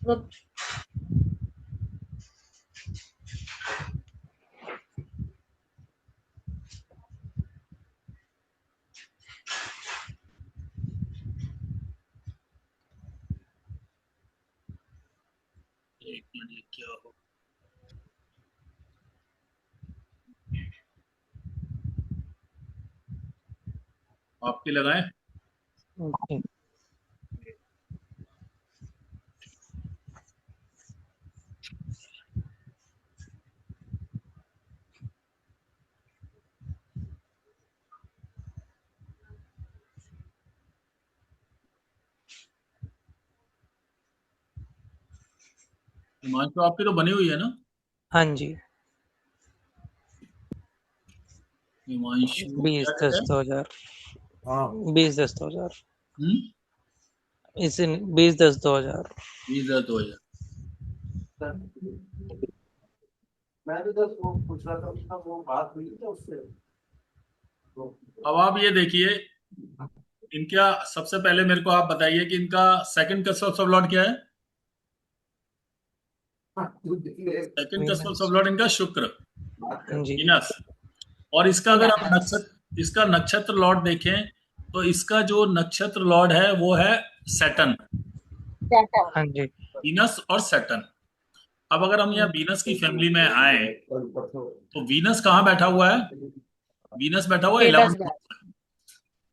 तो एक मिनट, ये क्या हो। आपकी लगाएं। जी। हिमांशु आपकी तो बनी हुई है ना। हाँ जी। हिमांशु 20 क्या 10 है। 2000। हाँ। 20 10 2000। हम्म। इस 20 10 2000। 20,000। मैं तो बस वो पूछ रहा था, उसका वो बात हुई क्या उससे? अब आप ये देखिए, इनका सबसे पहले मेरे को आप बताइए कि इनका सेकंड कस्टम सब लॉर्ड क्या है। सेकंड कस्टम सब लॉर्ड इनका शुक्र, जी। वीनस। और इसका अगर आप इसका नक्षत्र लॉर्ड देखें तो इसका जो नक्षत्र लॉर्ड है वो है सैटर्न। हाँ जी। वीनस और सैटर्न। अब अगर हम यहाँ वीनस की फैमिली में आए तो वीनस कहाँ बैठा हुआ है। वीनस बैठा हुआ है 11th हाउस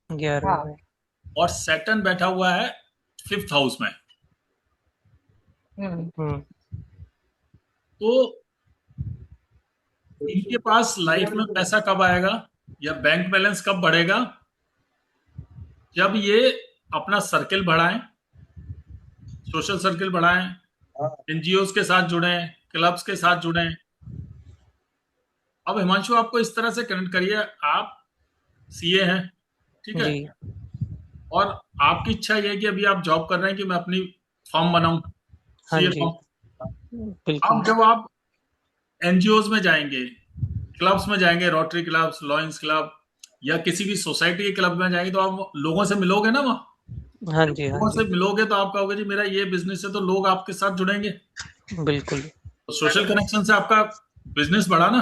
में, 11 में। और सैटर्न बैठा हुआ है 5th हाउस में। हम्म। तो इनके पास लाइफ में पैसा कब आएगा या बैंक बैलेंस कब बढ़ेगा, जब ये अपना सर्किल बढ़ाएं, सोशल सर्किल बढ़ाएं, एनजीओ के साथ जुड़े, क्लब्स के साथ जुड़े। अब हिमांशु आपको इस तरह से कनेक्ट करिए, आप सीए हैं, ठीक है, जी। और आपकी इच्छा ये है कि अभी आप जॉब कर रहे हैं कि मैं अपनी फॉर्म बनाऊं, हाँ सीए जी। फॉर्म। बिल्कुल। अब जब आप एनजीओ में जाएंगे, क्लब्स में जाएंगे, रोटरी क्लब्स, लॉयंस क्लब या किसी भी सोसाइटी के क्लब में जाएंगे तो आप लोगों से मिलोगे ना वहां। हाँ जी। हाँ लोगों से जी। मिलोगे तो आप कहोगे जी मेरा ये बिजनेस है, तो लोग आपके साथ जुड़ेंगे। बिल्कुल। तो सोशल कनेक्शन से आपका बिजनेस बढ़ा ना।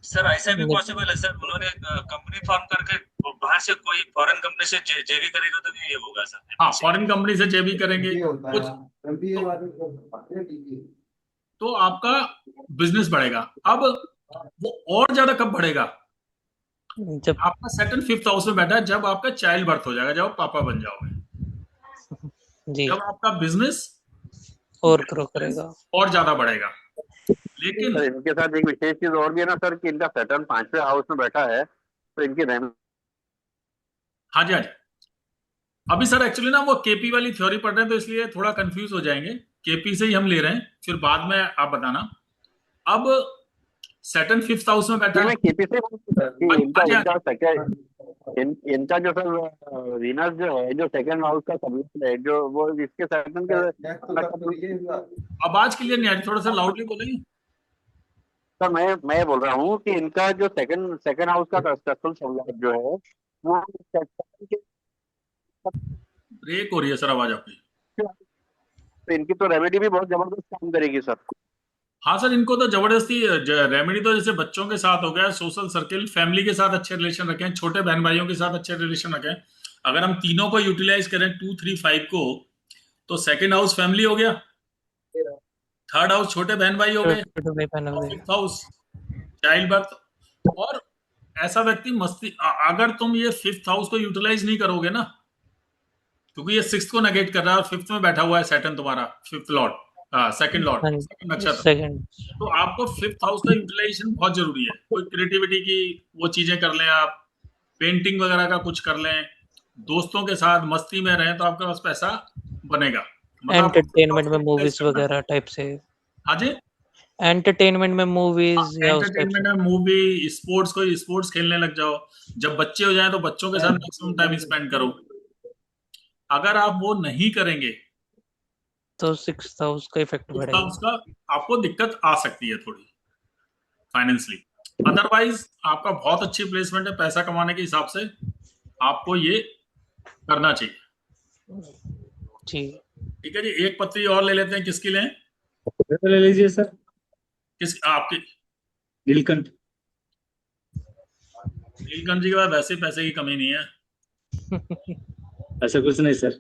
सर ऐसा भी बिल- पॉसिबल है सर, उन्होंने कंपनी फॉर्म करके बाहर से कोई फॉरेन कंपनी से जेवी करेगा तो ये होगा सर। हाँ, फॉरेन कंपनी से जेबी करेंगे ये होता कुछ, है MBA वाले को। तो आपका बिजनेस बढ़ेगा। अब वो और ज्यादा कब बढ़ेगा, जब आपका सेकंड 5th हाउस में बैठा है, जब आपका चाइल्ड बर्थ हो जाएगा, जब आप पापा बन जाओगे, जी जब आपका बिजनेस और ग्रो करेगा। और ज्यादा बढ़ेगा। लेकिन सर इनके साथ एक विशेष चीज और भी है ना सर, कि इनका सैटर्न 5वें हाउस में बैठा है, तो इनकी हाँ जी, हाँ जी। अभी सर एक्चुअली ना वो केपी वाली थ्योरी पढ़ रहे हैं तो इसलिए थोड़ा कंफ्यूज हो जाएंगे। केपी से ही हम ले रहे हैं, फिर बाद में आप बताना। अब सैटर्न 5th हाउस में बैठा है। मैं केपी से कि इनका हाँ जी, हाँ इनका सेकंड इनका जो सर वीनस जो है, जो सेकंड हाउस का सबलेट है, जो वो इसके सेकंड के आवाज क्लियर नहीं आ रही, थोड़ा सा लाउडली बोलेंगे। सर मैं बोल रहा हूँ कि इनका जो सेकंड सेकंड हाउस का कंस्ट्रक्शन सबलेट जो है वो second के, ब्रेक हो रही है सर आवाज आपकी। तो इनकी तो रेमेडी भी बहुत जबरदस्त काम करेगी सर। हाँ सर, इनको तो जबरदस्ती रेमेडी तो जैसे बच्चों के साथ हो गया, सोशल सर्किल, फैमिली के साथ अच्छे रिलेशन रखें, छोटे बहन भाइयों के साथ अच्छे रिलेशन रखें। अगर हम तीनों को यूटिलाइज करें 2 3 5 को, तो सेकंड हाउस फैमिली हो गया, थर्ड हाउस छोटे बहन भाई हो गए, छोटे भाई बहन हो और गए। 5th house child birth. और ऐसा व्यक्ति मस्ती, अगर तुम ये 5th हाउस को यूटिलाइज नहीं करोगे ना, क्योंकि ये 6th को नेगेट कर रहा है और 5th में बैठा हुआ है सैटर्न तुम्हारा 5th लॉर्ड, सेकंड लॉर्ड, हाँ सेकंड नक्षत्र। सेकंड। तो आपको 5th हाउस का यूटिलाइजेशन बहुत जरूरी है। कोई क्रिएटिविटी की वो चीजें कर लें आप, पेंटिंग वगैरह का कुछ कर लें, दोस्तों के साथ मस्ती में रहें तो आपके पास पैसा बनेगा। मतलब आप एंटरटेनमेंट में invest मूवीज करना। वगैरह टाइप से, हाँ जी, एंटरटेनमेंट में मूवीज या उस टाइप से। एंटरटेनमेंट में मूवी, स्पोर्ट्स, कोई स्पोर्ट्स खेलने लग जाओ। जब बच्चे हो जाएं तो बच्चों के साथ मैक्सिमम टाइम स्पेंड करो। अगर आप वो नहीं करेंगे तो 6th हाउस का इफेक्ट तो पड़ेगा। उसका आपको दिक्कत आ सकती है थोड़ी फाइनेंशियली। अदरवाइज आपका बहुत अच्छी प्लेसमेंट है पैसा कमाने के हिसाब से, आपको ये करना चाहिए। जी, ठीक है जी, एक पत्री और ले लेते हैं। किसकी लें? ले लीजिए सर। किस आपकी? नीलकंठ। नीलकंठ जी के पास वैसे पैसे की कमी नहीं है। ऐसा कुछ नहीं सर,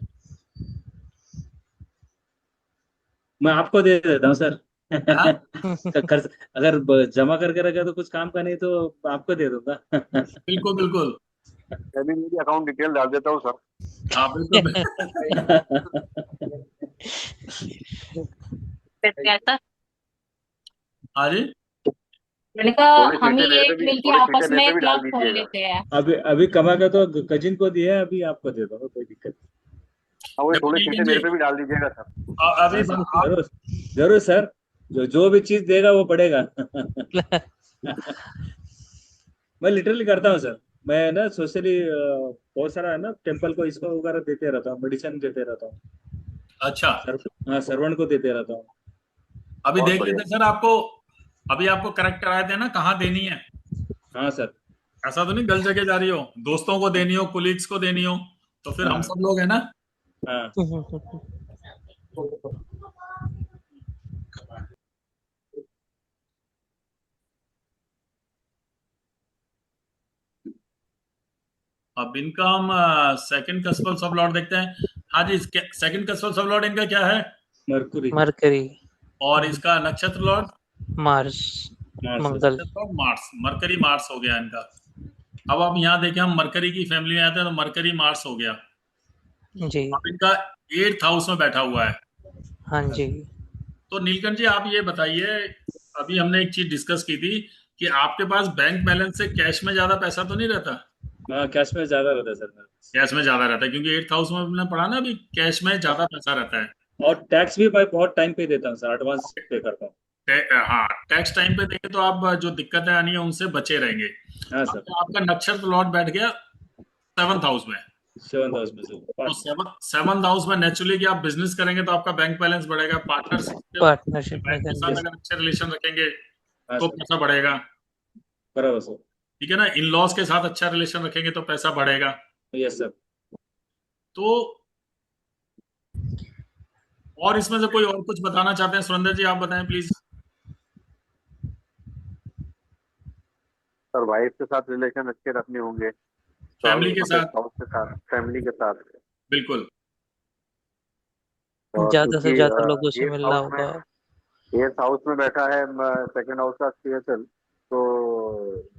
मैं आपको दे देता हूँ सर। हाँ? खर्च अगर जमा करके रखा तो कुछ काम का नहीं, तो आपको दे दूंगा। बिल्कुल बिल्कुल। मैं भी मेरी अकाउंट डिटेल डाल देता हूँ सर। हाँ बिल्कुल। हाँ जी, मैंने कहा थोड़ी हम ही सीटें मेरे पे एक भी, मिलके थोड़ी आपस सीटें में मेरे पे भी डाल क्लब खोल दीजिएगा। लेते हैं। अभी कमा का तो कजिन को दिया है, अभी आपको दे दूंगा, कोई दिक्कत हाँ, वो देखो थोड़ी नीलकंठ सीटें मेरे जी, पे भी डाल दीजिएगा सर। अभी नहीं। आप जरूर जरूर सर, जो भी चीज देगा वो पड़ेगा। मैं लिटरली करता हूँ सर। मैं ना सोशली बहुत सारा है ना, टेम्पल को इसको वगैरह देते रहता हूँ, मेडिसिन देते रहता हूँ। अच्छा, हाँ, सर्वेंट को देते रहता हूँ। अभी बहुत देख बढ़िया। लेते हैं सर। आपको अभी आपको करेक्ट कराए थे ना कहाँ देनी है। हाँ सर। ऐसा तो नहीं गलत जगह जा रही हो, दोस्तों को देनी हो, कुलीग्स को देनी हो, तो फिर हम हाँ सब लोग हैं ना। हाँ। अब इनका हम सेकंड कस्पल सब लॉर्ड देखते हैं। हाँ जी, सेकंड कस्पल सब लॉर्ड इनका क्या है? मरकुरी। मरकरी, और इसका नक्षत्र लॉर्ड? Mars, Mars. मंगल। नक्षत्र लॉर्ड मार्स, मरकरी मार्स हो गया इनका। अब आप यहाँ देखें, हम मरकरी की फैमिली में आते हैं तो मरकरी मार्स हो गया। जी, अब इनका 8th हाउस में बैठा हुआ है। हाँ जी। तो नीलकंठ जी आप ये बताइए, अभी हमने एक चीज डिस्कस की थी कि आपके पास बैंक बैलेंस से कैश में ज्यादा पैसा तो नहीं रहता? हाँ, कैश में ज्यादा रहता है सर मेरे पास। कैश में ज्यादा रहता है क्योंकि 8th हाउस में हमने पढ़ा ना, अभी कैश में ज्यादा पैसा रहता है। और टैक्स भी मैं बहुत टाइम पे देता हूँ सर, एडवांस पे करता हूँ। हाँ, टैक्स टाइम पे देंगे तो आप जो दिक्कतें आनी है उनसे बचे रहेंगे। हाँ अब सर। तो आपका नक्षत्र लॉर्ड बैठ गया 7th हाउस में। 7th हाउस में तो सर। 7th हाउस में नेचुरली कि आप बिजनेस करेंगे तो आपका बैंक बैलेंस बढ़ेगा। पार्टनरशिप पार्टनरशिप में बैंक के साथ करेंगे। अगर अच्छे रिलेशन रखेंगे हाँ तो सर, पैसा बढ़ेगा। बराबर सर। ठीक है ना, इन लॉज के साथ अच्छा रिलेशन रखेंगे तो पैसा बढ़ेगा। Yes sir. तो और इसमें से कोई और कुछ बताना चाहते हैं? सुरेंद्र जी आप बताएं प्लीज। सर वाइफ के साथ रिलेशन अच्छे रखने होंगे, फैमिली के साथ, स्पाउस के साथ, फैमिली के साथ। बिल्कुल। और ज्यादा से क्योंकि ज्यादा लोगों से एट्थ मिलना हाउस में होगा। एट्थ हाउस में बैठा है सेकंड हाउस का सीएसएल, तो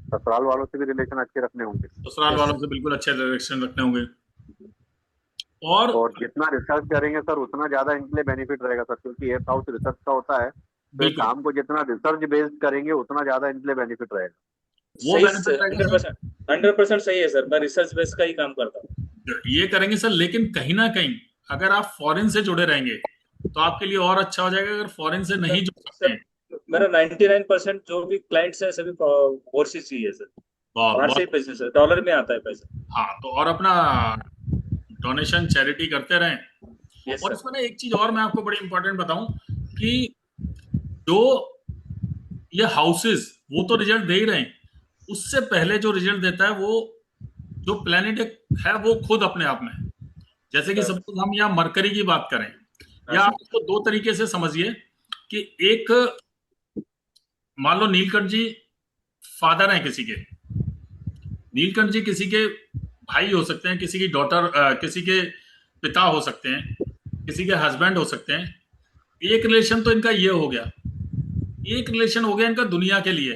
ससुराल वालों से भी रिलेशन अच्छे रखने होंगे। ससुराल वालों से बिल्कुल अच्छे रिलेशन रखने होंगे। और और जितना रिसर्च करेंगे सर उतना ज्यादा इनके लिए बेनिफिट रहेगा सर, क्योंकि एट्थ हाउस रिसर्च का होता है, तो एक बिल्कुल काम को जितना रिसर्च बेस्ड करेंगे उतना ज्यादा इनके लिए बेनिफिट रहेगा। वो सही, बेनिफिट रहेगा 100%, 100% सही है सर। मैं रिसर्च बेस का ही काम करता हूँ। सर, ये करेंगे सर, लेकिन कहीं ना कहीं अगर आप फॉरेन से जुड़े रहेंगे तो आपके लिए और अच्छा हो जाएगा। अगर फॉरेन से नहीं जुड़ सकते सर, हैं, मेरा 99% जो भी क्लाइंट्स है सभी ओवरसीज ही है सर। बाहर से ही बहुत। पैसे सर, डॉलर में आता है पैसा। हाँ, तो और अपना डोनेशन चैरिटी करते रहें। यस और सर। इसमें ना एक चीज और मैं आपको बड़ी इंपॉर्टेंट बताऊं कि जो ये हाउसेस वो तो रिजल्ट दे ही रहे हैं, उससे पहले जो रिजल्ट देता है वो जो प्लेनेट है वो खुद अपने आप में है। जैसे कि सपोज हम यहाँ मरकरी की बात करें, हाँ या आप सर। इसको दो तरीके से समझिए कि एक, मान लो नीलकंठ जी फादर हैं किसी के, नीलकंठ जी किसी के भाई हो सकते हैं, किसी की डॉटर, किसी के पिता हो सकते हैं, किसी के हस्बैंड हो सकते हैं। एक रिलेशन तो इनका ये हो गया, एक रिलेशन हो गया इनका दुनिया के लिए।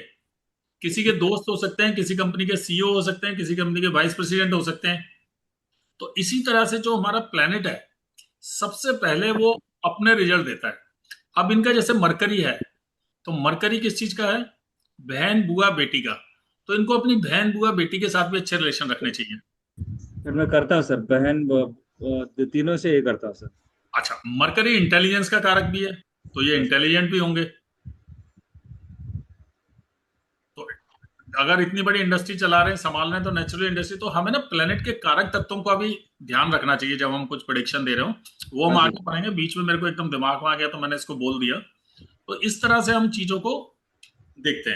किसी के दोस्त हो सकते हैं, किसी कंपनी के सीईओ हो सकते हैं, किसी कंपनी के वाइस प्रेसिडेंट हो सकते हैं। तो इसी तरह से जो हमारा प्लेनेट है सबसे पहले वो अपने रिजल्ट देता है। अब इनका जैसे मरकरी है, तो मरकरी किस चीज का है? बहन बुआ बेटी का। तो इनको अपनी बहन बुआ बेटी के साथ भी अच्छे रिलेशन रखने चाहिए। सर मैं करता हूँ सर, बहन तीनों से ये करता हूँ सर। अच्छा, मरकरी इंटेलिजेंस का कारक भी है, तो ये इंटेलिजेंट भी होंगे। तो अगर इतनी बड़ी इंडस्ट्री चला रहे हैं, संभाल रहे हैं, तो नेचुरल इंडस्ट्री, तो हमें ना प्लेनेट के कारक तत्वों का भी ध्यान रखना चाहिए जब हम कुछ प्रेडिक्शन दे रहे हो। वो हम हाँ जी। आगे पढ़ेंगे, बीच में मेरे को एकदम दिमाग में आ गया तो मैंने इसको बोल दिया। तो इस तरह से हम चीजों को देखते हैं।